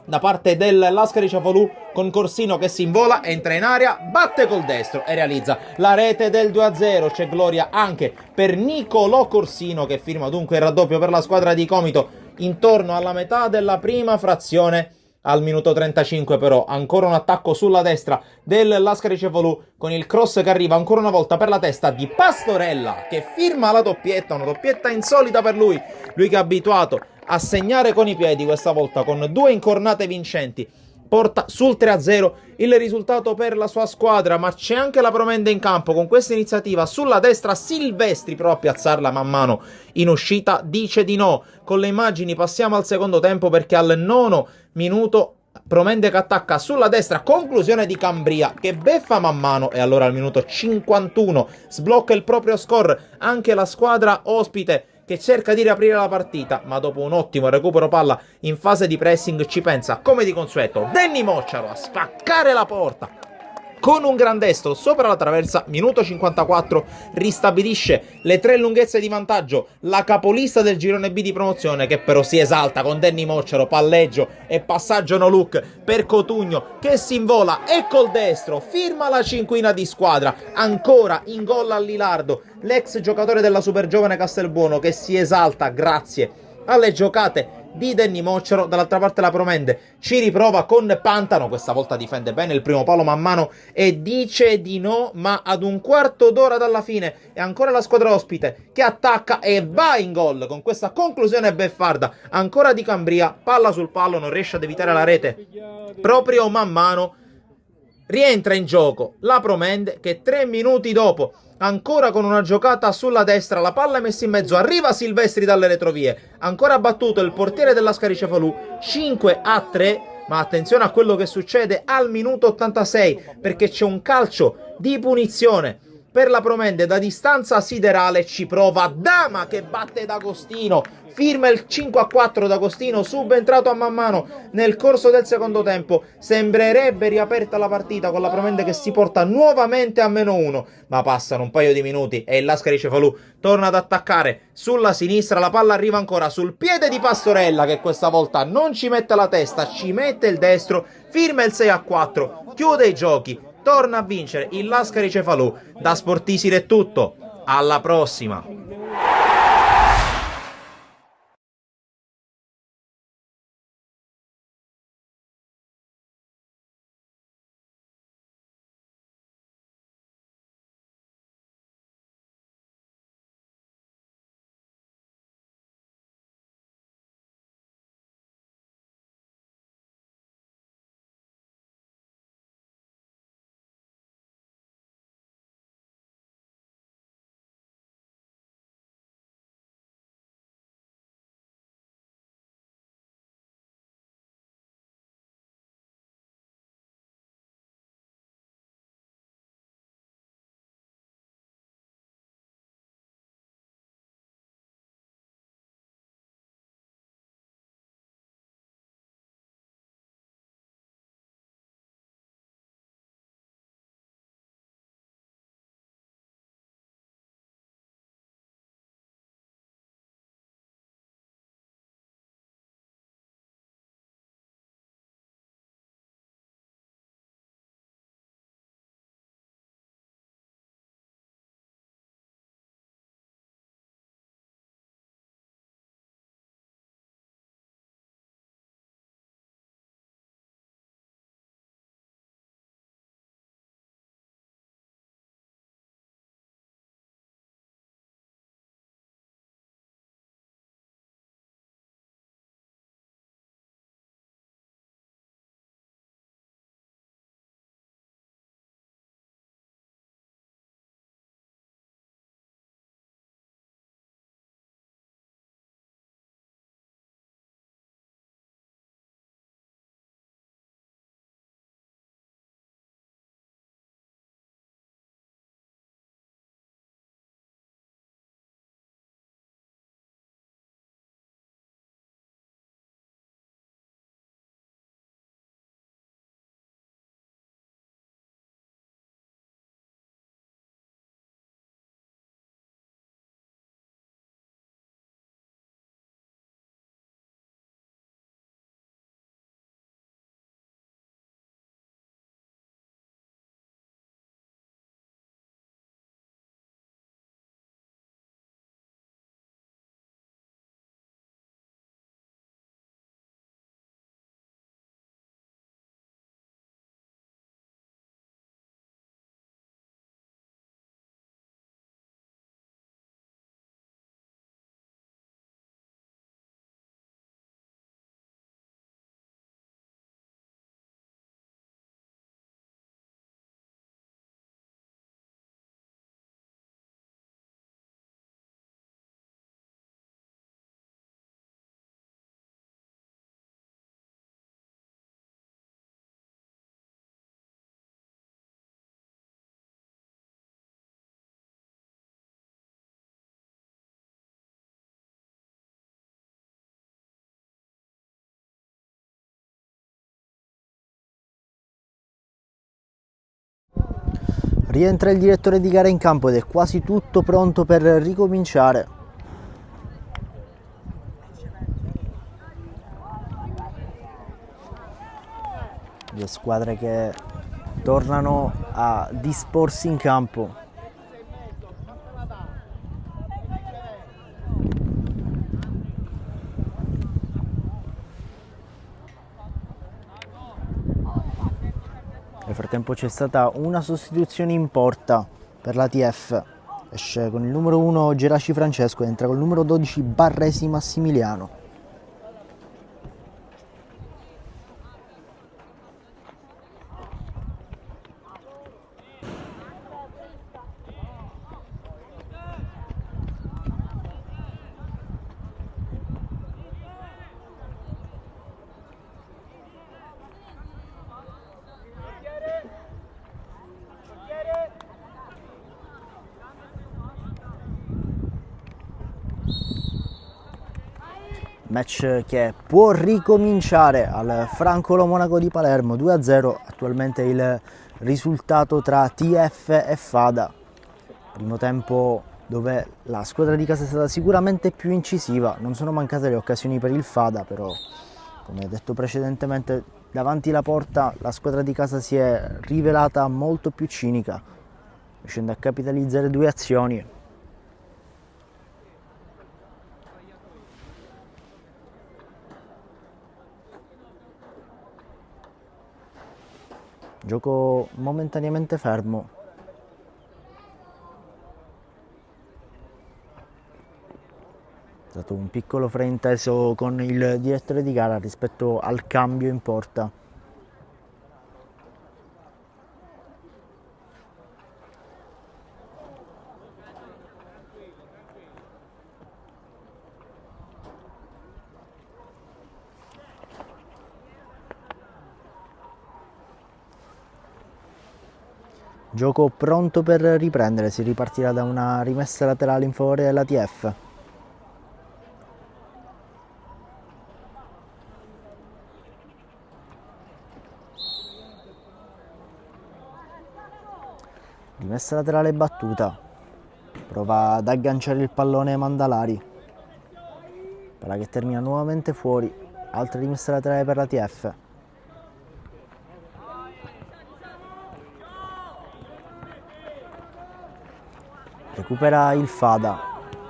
da parte del Lascari Cefalù con Corsino che si invola, entra in area, batte col destro e realizza la rete del 2-0. C'è gloria anche per Nicolò Corsino, che firma dunque il raddoppio per la squadra di Comito intorno alla metà della prima frazione. Al minuto 35 però ancora un attacco sulla destra del Lascari Cefalù, con il cross che arriva ancora una volta per la testa di Pastorella, che firma la doppietta, una doppietta insolita per lui che è abituato a segnare con i piedi. Questa volta con 2 incornate vincenti porta sul 3-0 il risultato per la sua squadra. Ma c'è anche la Promende in campo con questa iniziativa sulla destra. Silvestri prova a piazzarla man mano in uscita, dice di no. Con le immagini passiamo al secondo tempo, perché al 9° minuto Promende che attacca sulla destra, conclusione di Cambria che beffa man mano, e allora al minuto 51 sblocca il proprio score anche la squadra ospite, che cerca di riaprire la partita, ma dopo un ottimo recupero palla in fase di pressing ci pensa, come di consueto, Denny Mocciaro a spaccare la porta con un gran destro sopra la traversa. Minuto 54, ristabilisce le 3 lunghezze di vantaggio la capolista del girone B di promozione, che però si esalta con Denny Mocciaro, palleggio e passaggio no look per Cotugno, che si invola e col destro firma la cinquina di squadra. Ancora in gol all'Ilardo l'ex giocatore della Super Giovane Castelbuono, che si esalta grazie alle giocate di Denny Mocciaro. Dall'altra parte la Promende ci riprova con Pantano, questa volta difende bene il primo palo man mano e dice di no, ma ad un quarto d'ora dalla fine è ancora la squadra ospite che attacca e va in gol con questa conclusione beffarda ancora di Cambria. Palla sul palo, non riesce ad evitare la rete proprio man mano. Rientra in gioco la Promende, che 3 minuti dopo, ancora con una giocata sulla destra, la palla è messa in mezzo, arriva Silvestri dalle retrovie, ancora battuto il portiere dell'Ascari Cefalù, 5-3, ma attenzione a quello che succede al minuto 86, perché c'è un calcio di punizione per la Promende da distanza siderale. Ci prova Dama, che batte D'Agostino, firma il 5-4 D'Agostino, subentrato a man mano nel corso del secondo tempo. Sembrerebbe riaperta la partita con la Promende che si porta nuovamente a -1, ma passano un paio di minuti e il Lascari Cefalù torna ad attaccare sulla sinistra. La palla arriva ancora sul piede di Pastorella, che questa volta non ci mette la testa, ci mette il destro, firma il 6-4, chiude i giochi, torna a vincere il Lascari Cefalù. Da Sportisir è tutto, alla prossima! Rientra il direttore di gara in campo ed è quasi tutto pronto per ricominciare. Le squadre che tornano a disporsi in campo. Nel frattempo c'è stata una sostituzione in porta per l'ATF. Esce con il numero 1 Geraci Francesco e entra con il numero 12 Barresi Massimiliano. Match che può ricominciare al Francolo Monaco di Palermo, 2-0 attualmente il risultato tra TF e Fada. Primo tempo dove la squadra di casa è stata sicuramente più incisiva, non sono mancate le occasioni per il Fada, però come detto precedentemente davanti alla porta la squadra di casa si è rivelata molto più cinica, riuscendo a capitalizzare 2 azioni. Gioco momentaneamente fermo. È stato un piccolo frainteso con il direttore di gara rispetto al cambio in porta. Gioco pronto per riprendere, si ripartirà da una rimessa laterale in favore dell'ATF. Rimessa laterale battuta, prova ad agganciare il pallone Mandalari, palla che termina nuovamente fuori, altra rimessa laterale per l'ATF. Recupera il Fada,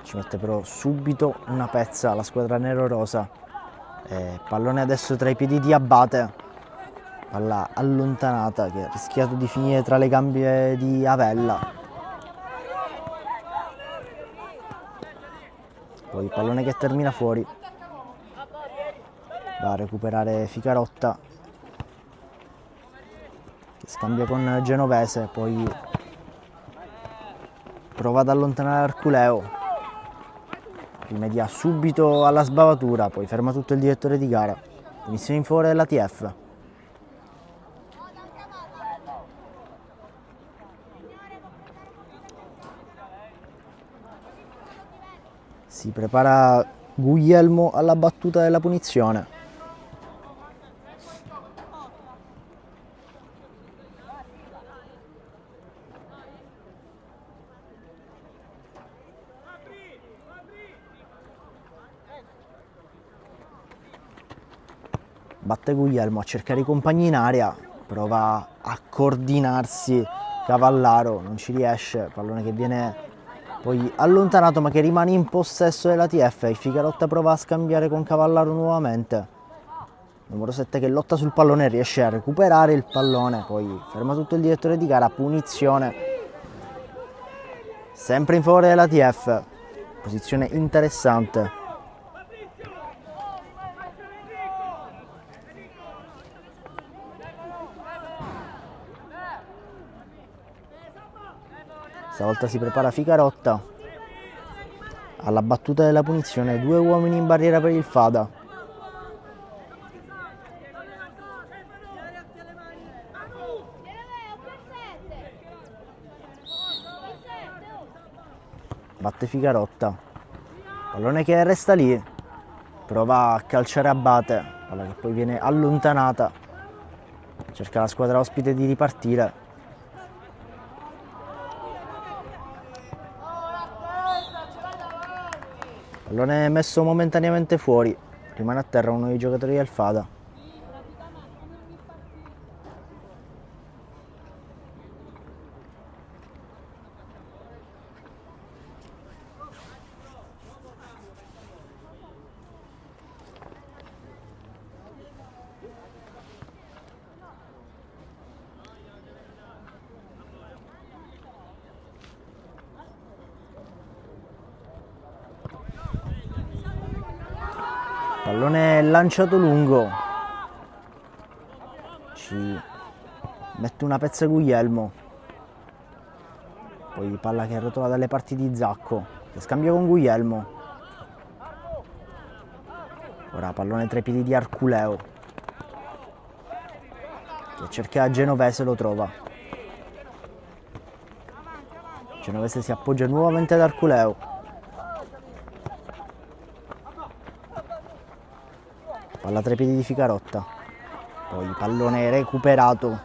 ci mette però subito una pezza la squadra nero-rosa. Pallone adesso tra i piedi di Abate, palla allontanata che ha rischiato di finire tra le gambe di Avella. Poi pallone che termina fuori, va a recuperare Ficarotta che scambia con Genovese, poi prova ad allontanare Arculeo, rimedia subito alla sbavatura, poi ferma tutto il direttore di gara. Punizione in favore dell'ATF. Si prepara Guglielmo alla battuta della punizione. Batte Guglielmo a cercare i compagni in area, prova a coordinarsi Cavallaro, non ci riesce, pallone che viene poi allontanato ma che rimane in possesso dell'ATF. Il Ficarotta prova a scambiare con Cavallaro nuovamente, numero 7 che lotta sul pallone, riesce a recuperare il pallone, poi ferma tutto il direttore di gara, punizione sempre in favore dell'ATF, posizione interessante. Stavolta si prepara Ficarotta alla battuta della punizione, 2 uomini in barriera per il Fada. Batte Ficarotta, pallone che resta lì, prova a calciare Abate, palla che poi viene allontanata, cerca la squadra ospite di ripartire. Pallone messo momentaneamente fuori, rimane a terra uno dei giocatori del Fada. Pallone lanciato lungo, ci mette una pezza Guglielmo, poi palla che rotola dalle parti di Zacco, che scambia con Guglielmo. Ora pallone tra i piedi di Arculeo, che cerca Genovese, lo trova. Genovese si appoggia nuovamente ad Arculeo. Palla tra i piedi di Ficarotta, poi pallone recuperato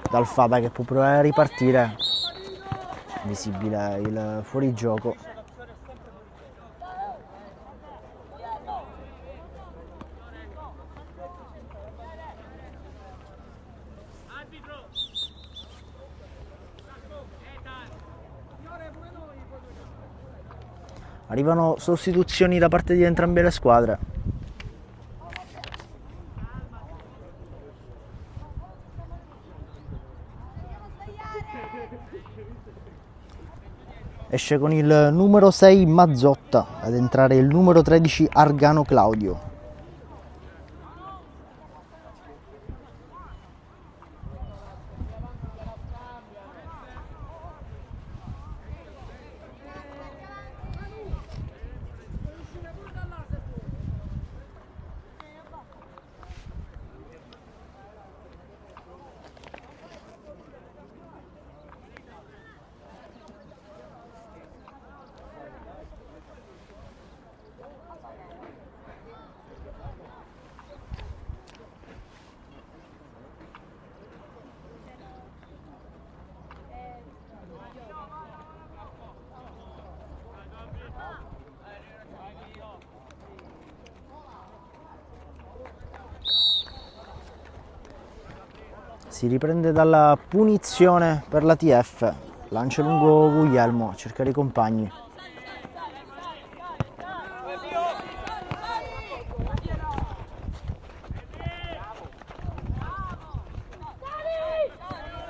dal Fada che può provare a ripartire, visibile il fuorigioco. Arrivano sostituzioni da parte di entrambe le squadre. Esce con il numero 6 Mazzotta ad entrare il numero 13 Argano Claudio. Si riprende dalla punizione per la TF, lancia lungo Guglielmo, cerca i compagni.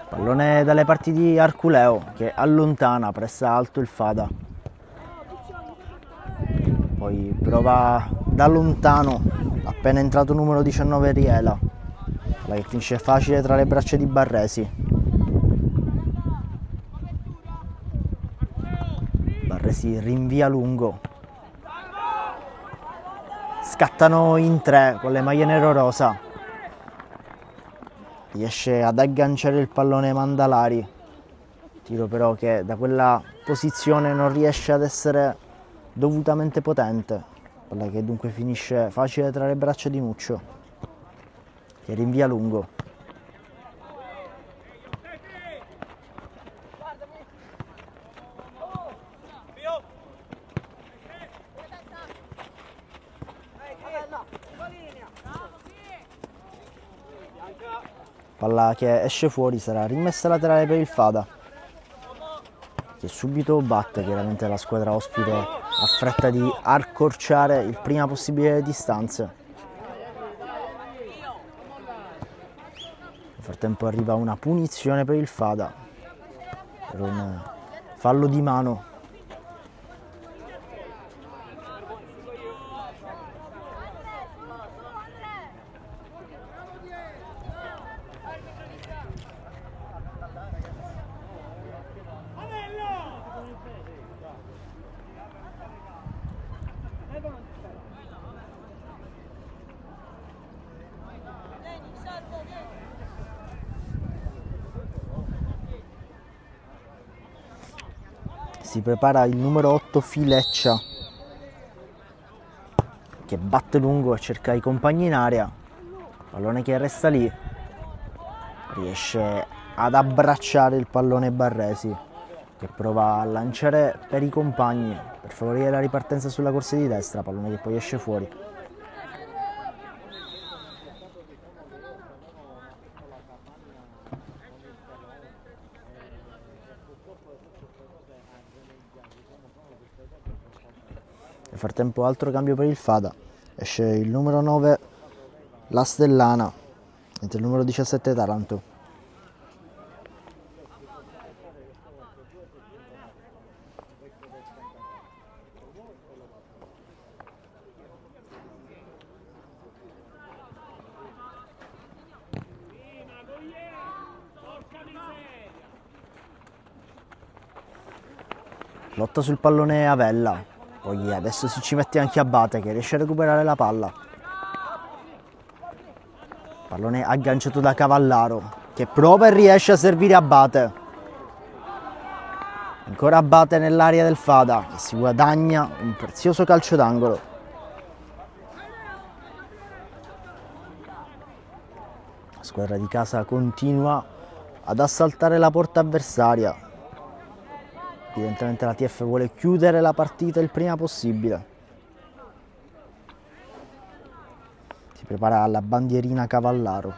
Pallone dalle parti di Arculeo che allontana, pressa alto il Fada. Poi prova da lontano, appena entrato numero 19 Riela. La che finisce facile tra le braccia di Barresi. Barresi rinvia lungo. Scattano in tre con le maglie nero-rosa. Riesce ad agganciare il pallone Mandalari. Tiro però che da quella posizione non riesce ad essere dovutamente potente. Palla che dunque finisce facile tra le braccia di Nuccio, che rinvia lungo. Palla che esce fuori, sarà rimessa laterale per il Fada, che subito batte. Chiaramente la squadra ospite ha fretta di accorciare il prima possibile le distanze. Nel frattempo arriva una punizione per il Fada per un fallo di mano. Si prepara il numero 8 Fileccia, che batte lungo e cerca i compagni in area. Pallone che resta lì, riesce ad abbracciare il pallone Barresi, che prova a lanciare per i compagni per favorire la ripartenza sulla corsia di destra, pallone che poi esce fuori. Nel frattempo altro cambio per il Fada, esce il numero 9 La Stellana, mentre il numero 17 Taranto. Lotta sul pallone Avella, poi adesso si ci mette anche Abate che riesce a recuperare la palla. Pallone agganciato da Cavallaro che prova e riesce a servire Abate. Ancora Abate nell'area del Fada che si guadagna un prezioso calcio d'angolo. La squadra di casa continua ad assaltare la porta avversaria. Evidentemente la TF vuole chiudere la partita il prima possibile. Si prepara alla bandierina Cavallaro.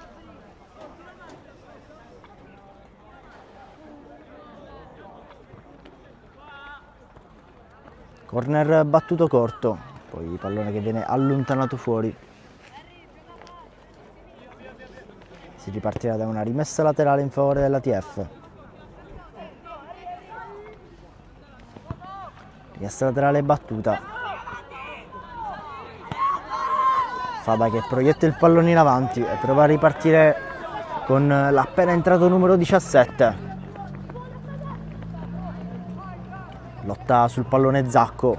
Corner battuto corto, poi il pallone che viene allontanato fuori. Si ripartirà da una rimessa laterale in favore della TF. Rimessa laterale battuta. Fada che proietta il pallone in avanti e prova a ripartire con l'appena entrato numero 17. Lotta sul pallone Zacco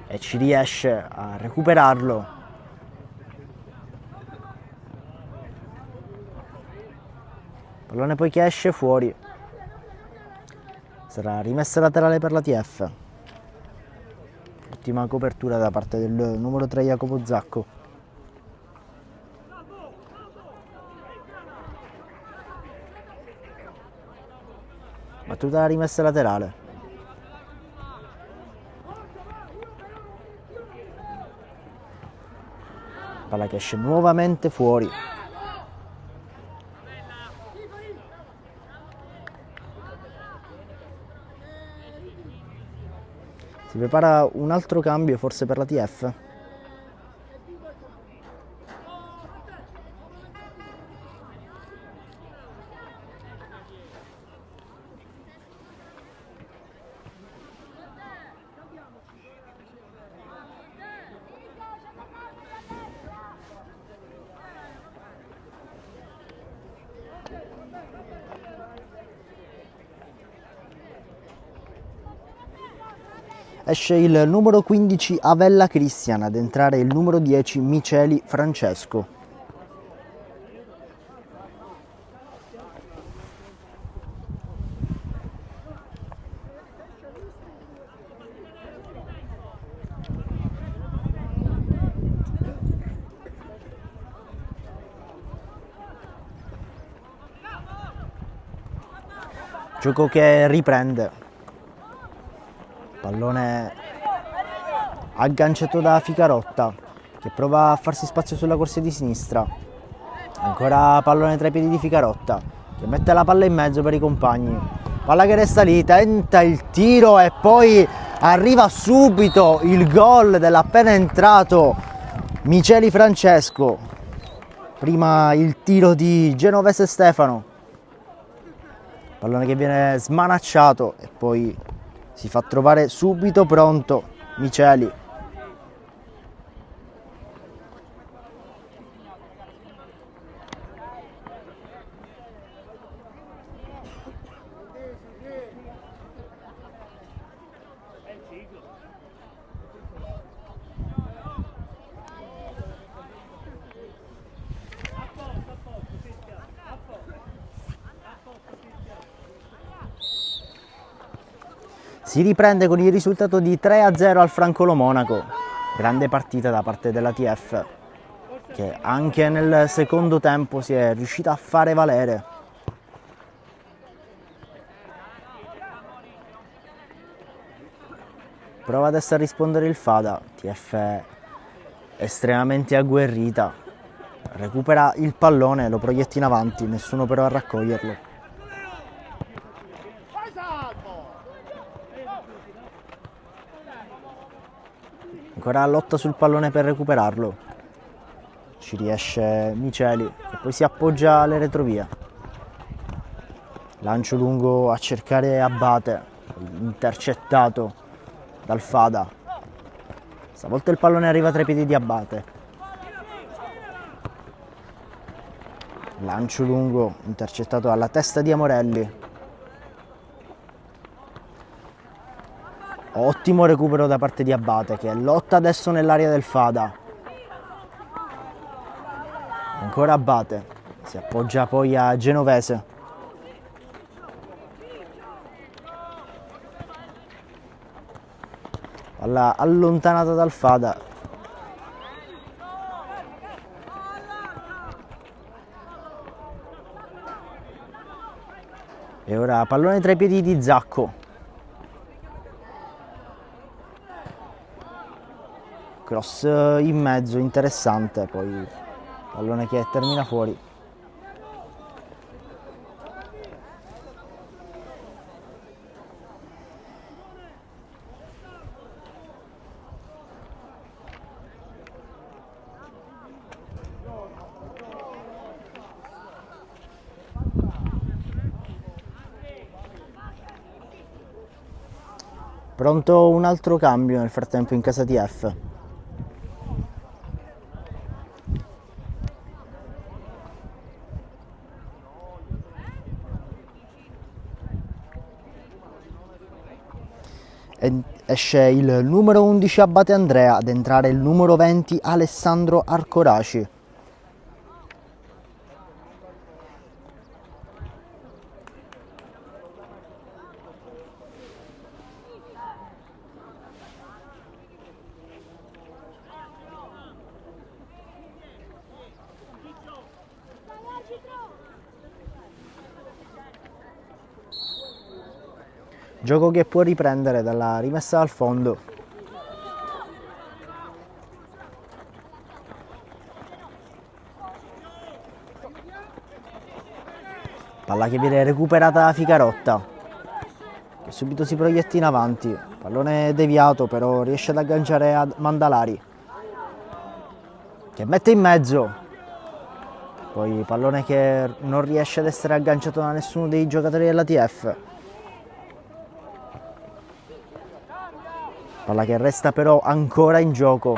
e ci riesce a recuperarlo. Pallone poi che esce fuori. Sarà rimessa laterale per la TF. Ottima copertura da parte del numero 3 Jacopo Zacco. Battuta la rimessa laterale. Palla che esce nuovamente fuori. Si prepara un altro cambio forse per la TF. Esce il numero 15 Avella Cristian, ad entrare il numero 10 Miceli Francesco. Gioco che riprende. Pallone agganciato da Ficarotta che prova a farsi spazio sulla corsia di sinistra. Ancora pallone tra i piedi di Ficarotta che mette la palla in mezzo per i compagni. Palla che resta lì, tenta il tiro e poi arriva subito il gol dell'appena entrato Miceli Francesco. Prima il tiro di Genovese Stefano. Pallone che viene smanacciato e poi si fa trovare subito pronto Miceli. Si riprende con il risultato di 3-0 al Francolo Monaco. Grande partita da parte della TF, che anche nel secondo tempo si è riuscita a fare valere. Prova adesso a rispondere il Fada. TF è estremamente agguerrita. Recupera il pallone, lo proietta in avanti, nessuno però a raccoglierlo. Ancora lotta sul pallone per recuperarlo. Ci riesce Miceli, che poi si appoggia alle retrovie. Lancio lungo a cercare Abate, intercettato dal Fada. Stavolta il pallone arriva tra i piedi di Abate. Lancio lungo, intercettato alla testa di Amorelli. Ottimo recupero da parte di Abate, che lotta adesso nell'area del Fada. Ancora Abate, si appoggia poi a Genovese. Palla allontanata dal Fada. E ora pallone tra i piedi di Zacco. Cross in mezzo, interessante, poi pallone che termina fuori. Pronto un altro cambio nel frattempo in casa di F. Esce il numero 11 Abate Andrea, ad entrare il numero 20 Alessandro Arcoraci. Gioco che può riprendere dalla rimessa al fondo. Palla che viene recuperata da Ficarotta, che subito si proietta in avanti. Pallone deviato, però riesce ad agganciare a Mandalari, che mette in mezzo. Poi pallone che non riesce ad essere agganciato da nessuno dei giocatori della TF. Palla che resta però ancora in gioco.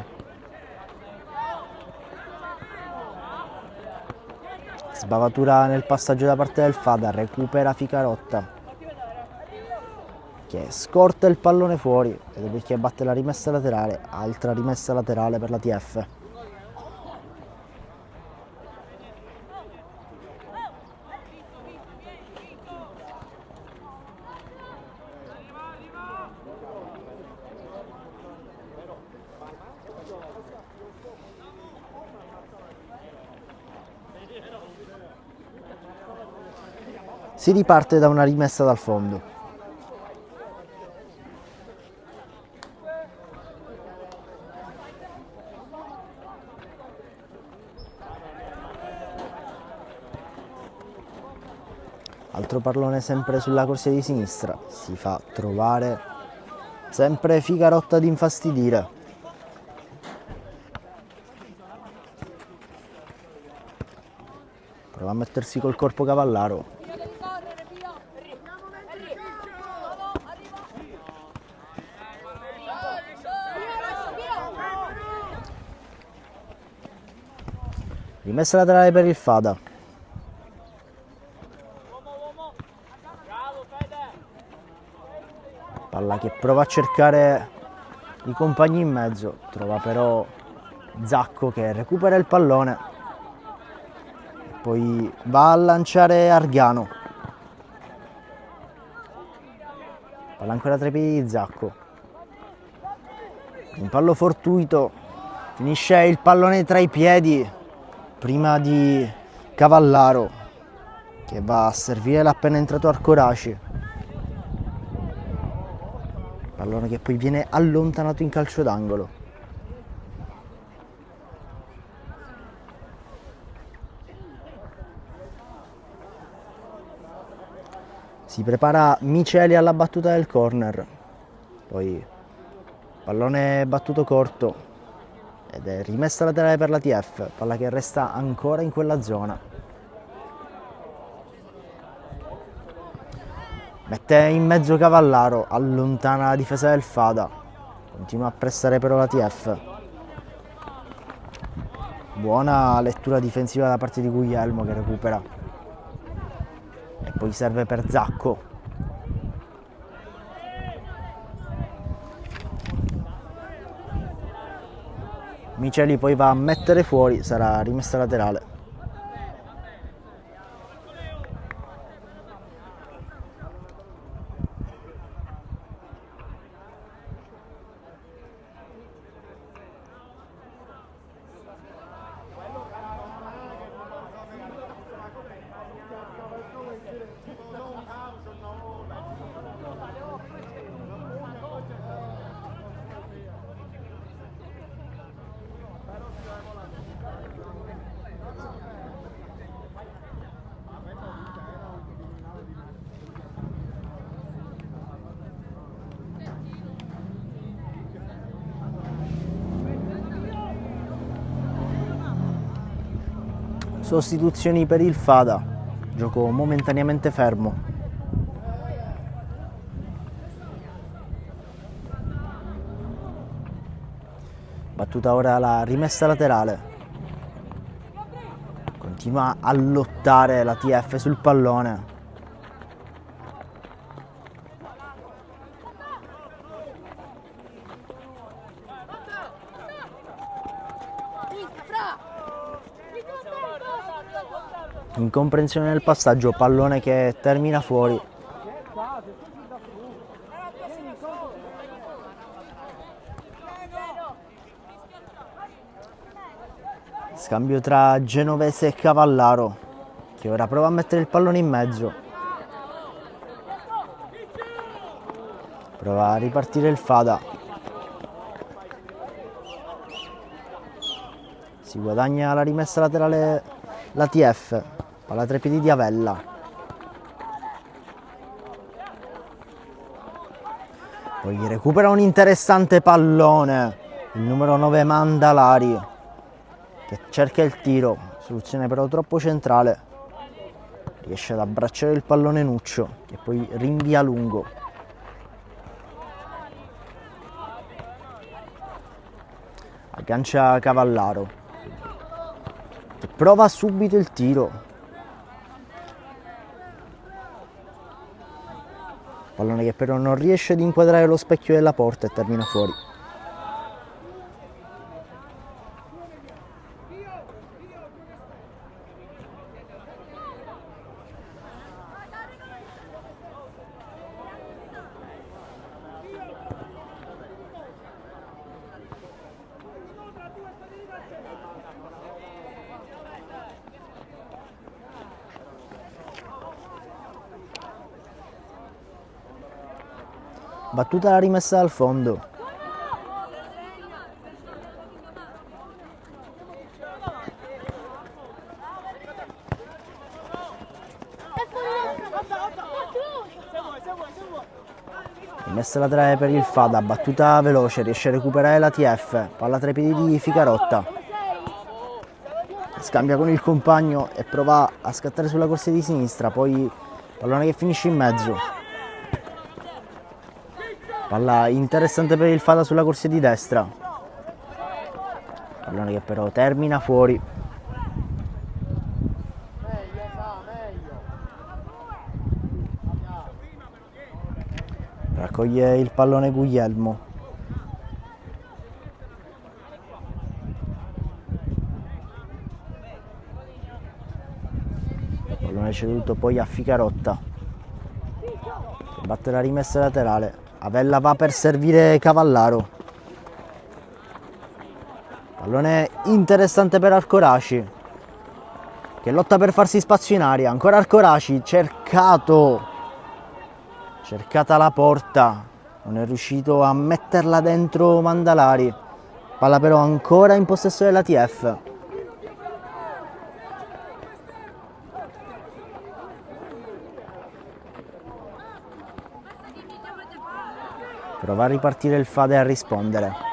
Sbavatura nel passaggio da parte del Fada, recupera Ficarotta, che scorta il pallone fuori ed è perché batte la rimessa laterale. Altra rimessa laterale per la TF. Si riparte da una rimessa dal fondo. Altro pallone sempre sulla corsia di sinistra. Si fa trovare sempre Ficarotta ad infastidire. Prova a mettersi col corpo Cavallaro. Rimessa laterale per il Fada. Palla che prova a cercare i compagni in mezzo. Trova però Zacco che recupera il pallone. Poi va a lanciare Argano. Palla ancora tra i piedi di Zacco. Un pallo fortuito. Finisce il pallone tra i piedi prima di Cavallaro, che va a servire l'appena entrato Arcoraci. Pallone che poi viene allontanato in calcio d'angolo. Si prepara Miceli alla battuta del corner. Poi pallone battuto corto ed è rimessa laterale per la TF, palla che resta ancora in quella zona. Mette in mezzo Cavallaro, allontana la difesa del Fada, continua a pressare però la TF. Buona lettura difensiva da parte di Guglielmo che recupera. E poi serve per Zacco. Miceli poi va a mettere fuori, sarà rimessa laterale. Sostituzioni per il Fada, gioco momentaneamente fermo. Battuta ora la rimessa laterale. Continua a lottare la TF sul pallone. Incomprensione nel passaggio, pallone che termina fuori. Scambio tra Genovese e Cavallaro, che ora prova a mettere il pallone in mezzo. Prova a ripartire il Fada. Si guadagna la rimessa laterale la TF. Palla tra i piedi di Avella. Poi recupera un interessante pallone. Il numero 9 Mandalari, che cerca il tiro. Soluzione però troppo centrale. Riesce ad abbracciare il pallone Nuccio, che poi rinvia lungo. Aggancia Cavallaro, che prova subito il tiro. Pallone che però non riesce ad inquadrare lo specchio della porta e termina fuori. Battuta la rimessa dal fondo. Rimessa laterale per il Fada, battuta veloce, riesce a recuperare la TF, palla tra i piedi di Ficarotta. Scambia con il compagno e prova a scattare sulla corsia di sinistra, poi pallone che finisce in mezzo. Palla interessante per il Fada sulla corsia di destra. Pallone che però termina fuori. Raccoglie il pallone Guglielmo. Pallone ceduto poi a Ficarotta, che batte la rimessa laterale. Avella va per servire Cavallaro. Pallone interessante per Arcoraci, che lotta per farsi spazio in aria. Ancora Arcoraci, cercata la porta, Non è riuscito a metterla dentro Mandalari. Palla però ancora in possesso dell'ATF. Prova a ripartire il Fada e a rispondere.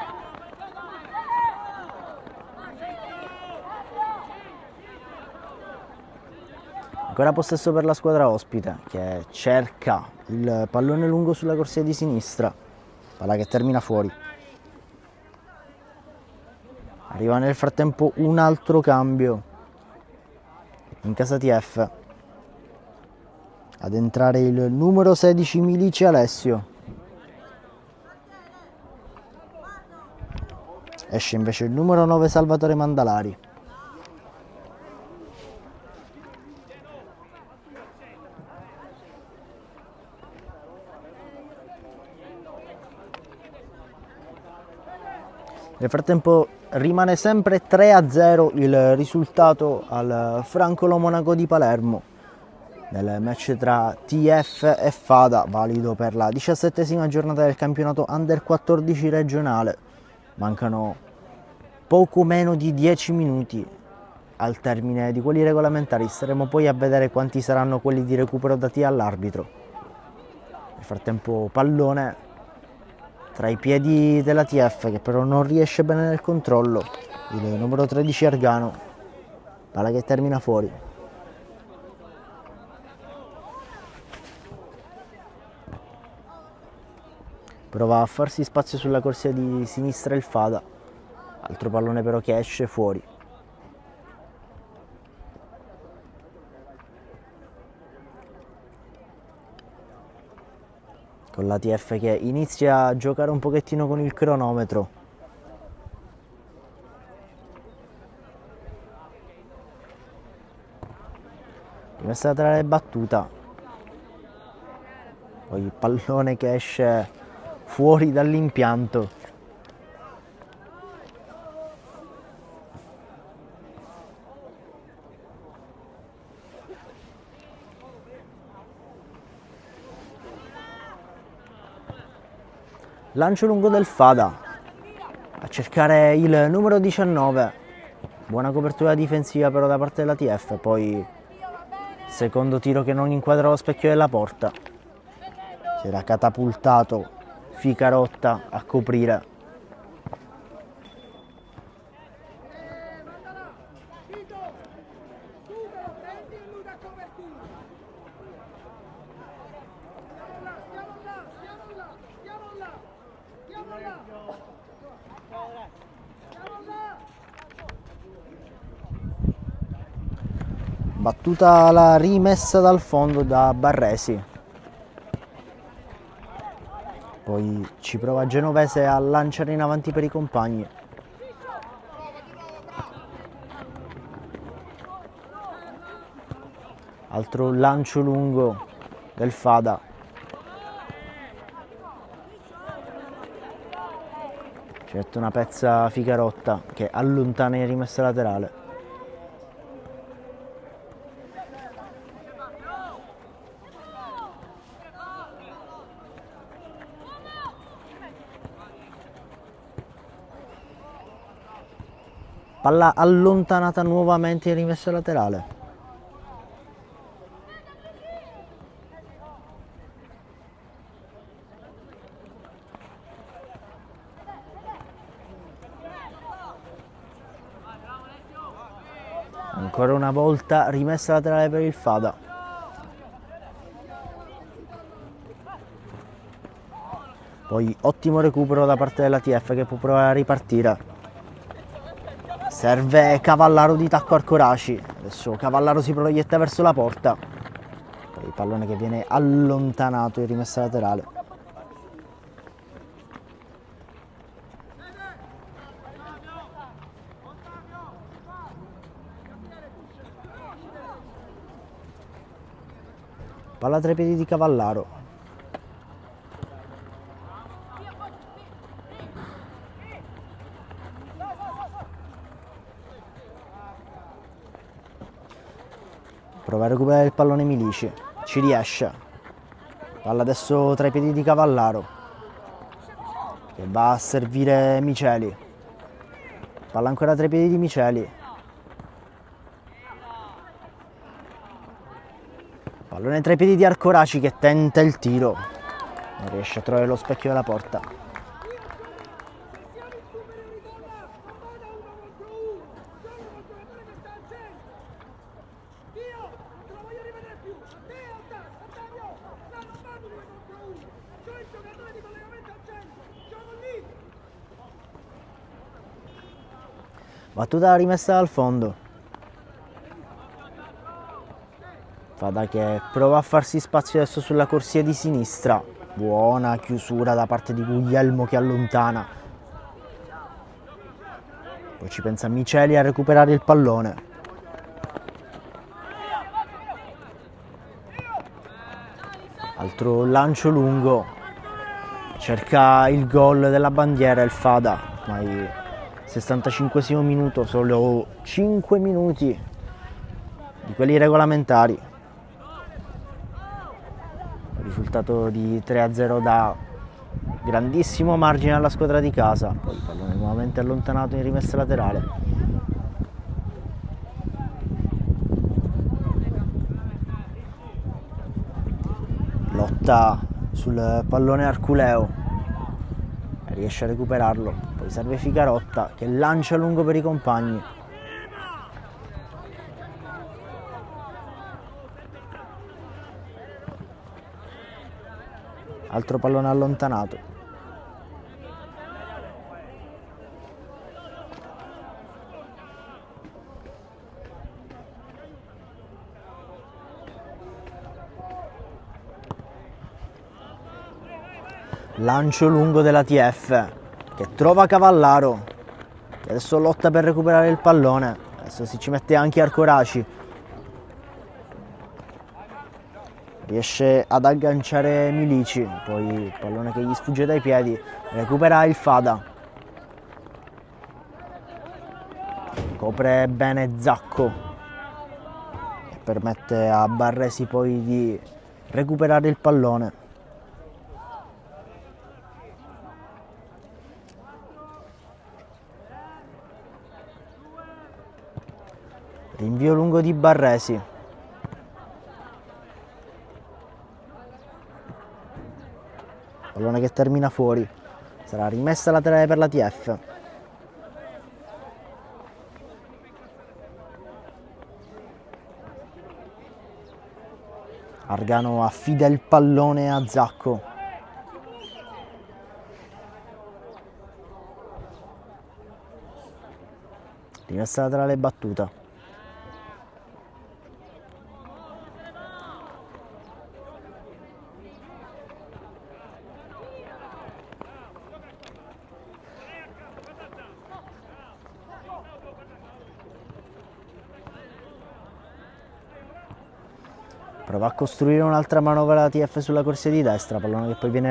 Ancora possesso per la squadra ospite che cerca il pallone lungo sulla corsia di sinistra. Palla che termina fuori. Arriva nel frattempo un altro cambio in casa TF. Ad entrare il numero 16 Milici Alessio. Esce invece il numero 9 Salvatore Mandalari. Nel frattempo rimane sempre 3-0 il risultato al Francolo Monaco di Palermo nel match tra TF e Fada, valido per la 17ª giornata del campionato Under 14 regionale. Mancano poco meno di 10 minuti al termine di quelli regolamentari. Staremo poi a vedere quanti saranno quelli di recupero dati all'arbitro. Nel frattempo pallone tra i piedi della TF che però non riesce bene nel controllo. Il numero 13 Argano. Palla che termina fuori. Prova a farsi spazio sulla corsia di sinistra il Fada. Altro pallone però che esce fuori. Con la TF che inizia a giocare un pochettino con il cronometro. Rimessa laterale battuta. Poi il pallone che esce fuori dall'impianto. Lancio lungo del Fada a cercare il numero 19. Buona copertura difensiva però da parte della TF. Poi secondo tiro che non inquadra lo specchio della porta. Si era catapultato Ficarotta a coprire. Battuta la rimessa dal fondo da Barresi. Poi ci prova Genovese a lanciare in avanti per i compagni. Altro lancio lungo del Fada. Certo una pezza Ficarotta che allontana in rimessa laterale. Palla allontanata nuovamente in rimessa laterale. Ancora una volta rimessa laterale per il Fada. Poi ottimo recupero da parte della TF che può provare a ripartire. Serve Cavallaro di tacco Arcoraci. Adesso Cavallaro si proietta verso la porta. Poi il pallone che viene allontanato in rimessa laterale. Palla tra i piedi di Cavallaro. Prova a recuperare il pallone Milici, ci riesce. Palla adesso tra i piedi di Cavallaro. che va a servire Miceli. Palla ancora tra i piedi di Miceli. Pallone tra i piedi di Arcoraci che tenta il tiro, non riesce a trovare lo specchio della porta. Battuta rimessa dal fondo. Fada che prova a farsi spazio adesso sulla corsia di sinistra. Buona chiusura da parte di Guglielmo che allontana. Poi ci pensa Miceli a recuperare il pallone. Altro lancio lungo. Cerca il gol della bandiera il Fada. Ormai 65esimo minuto, solo 5 minuti di quelli regolamentari. Risultato di 3-0 da grandissimo margine alla squadra di casa. Poi il pallone nuovamente allontanato in rimessa laterale. Lotta sul pallone Arculeo, riesce a recuperarlo. Poi serve Ficarotta che lancia lungo per i compagni. Altro pallone allontanato. Lancio lungo della TF che trova Cavallaro, che adesso lotta per recuperare il pallone. Adesso si ci mette anche Arcoraci. Riesce ad agganciare Milici, poi il pallone che gli sfugge dai piedi, recupera il Fada. Copre bene Zacco e permette a Barresi poi di recuperare il pallone. Rinvio lungo di Barresi. Pallone che termina fuori. Sarà rimessa laterale per la TF. Argano affida il pallone a Zacco. Rimessa laterale battuta. Prova a costruire un'altra manovra TF sulla corsia di destra, pallone che poi viene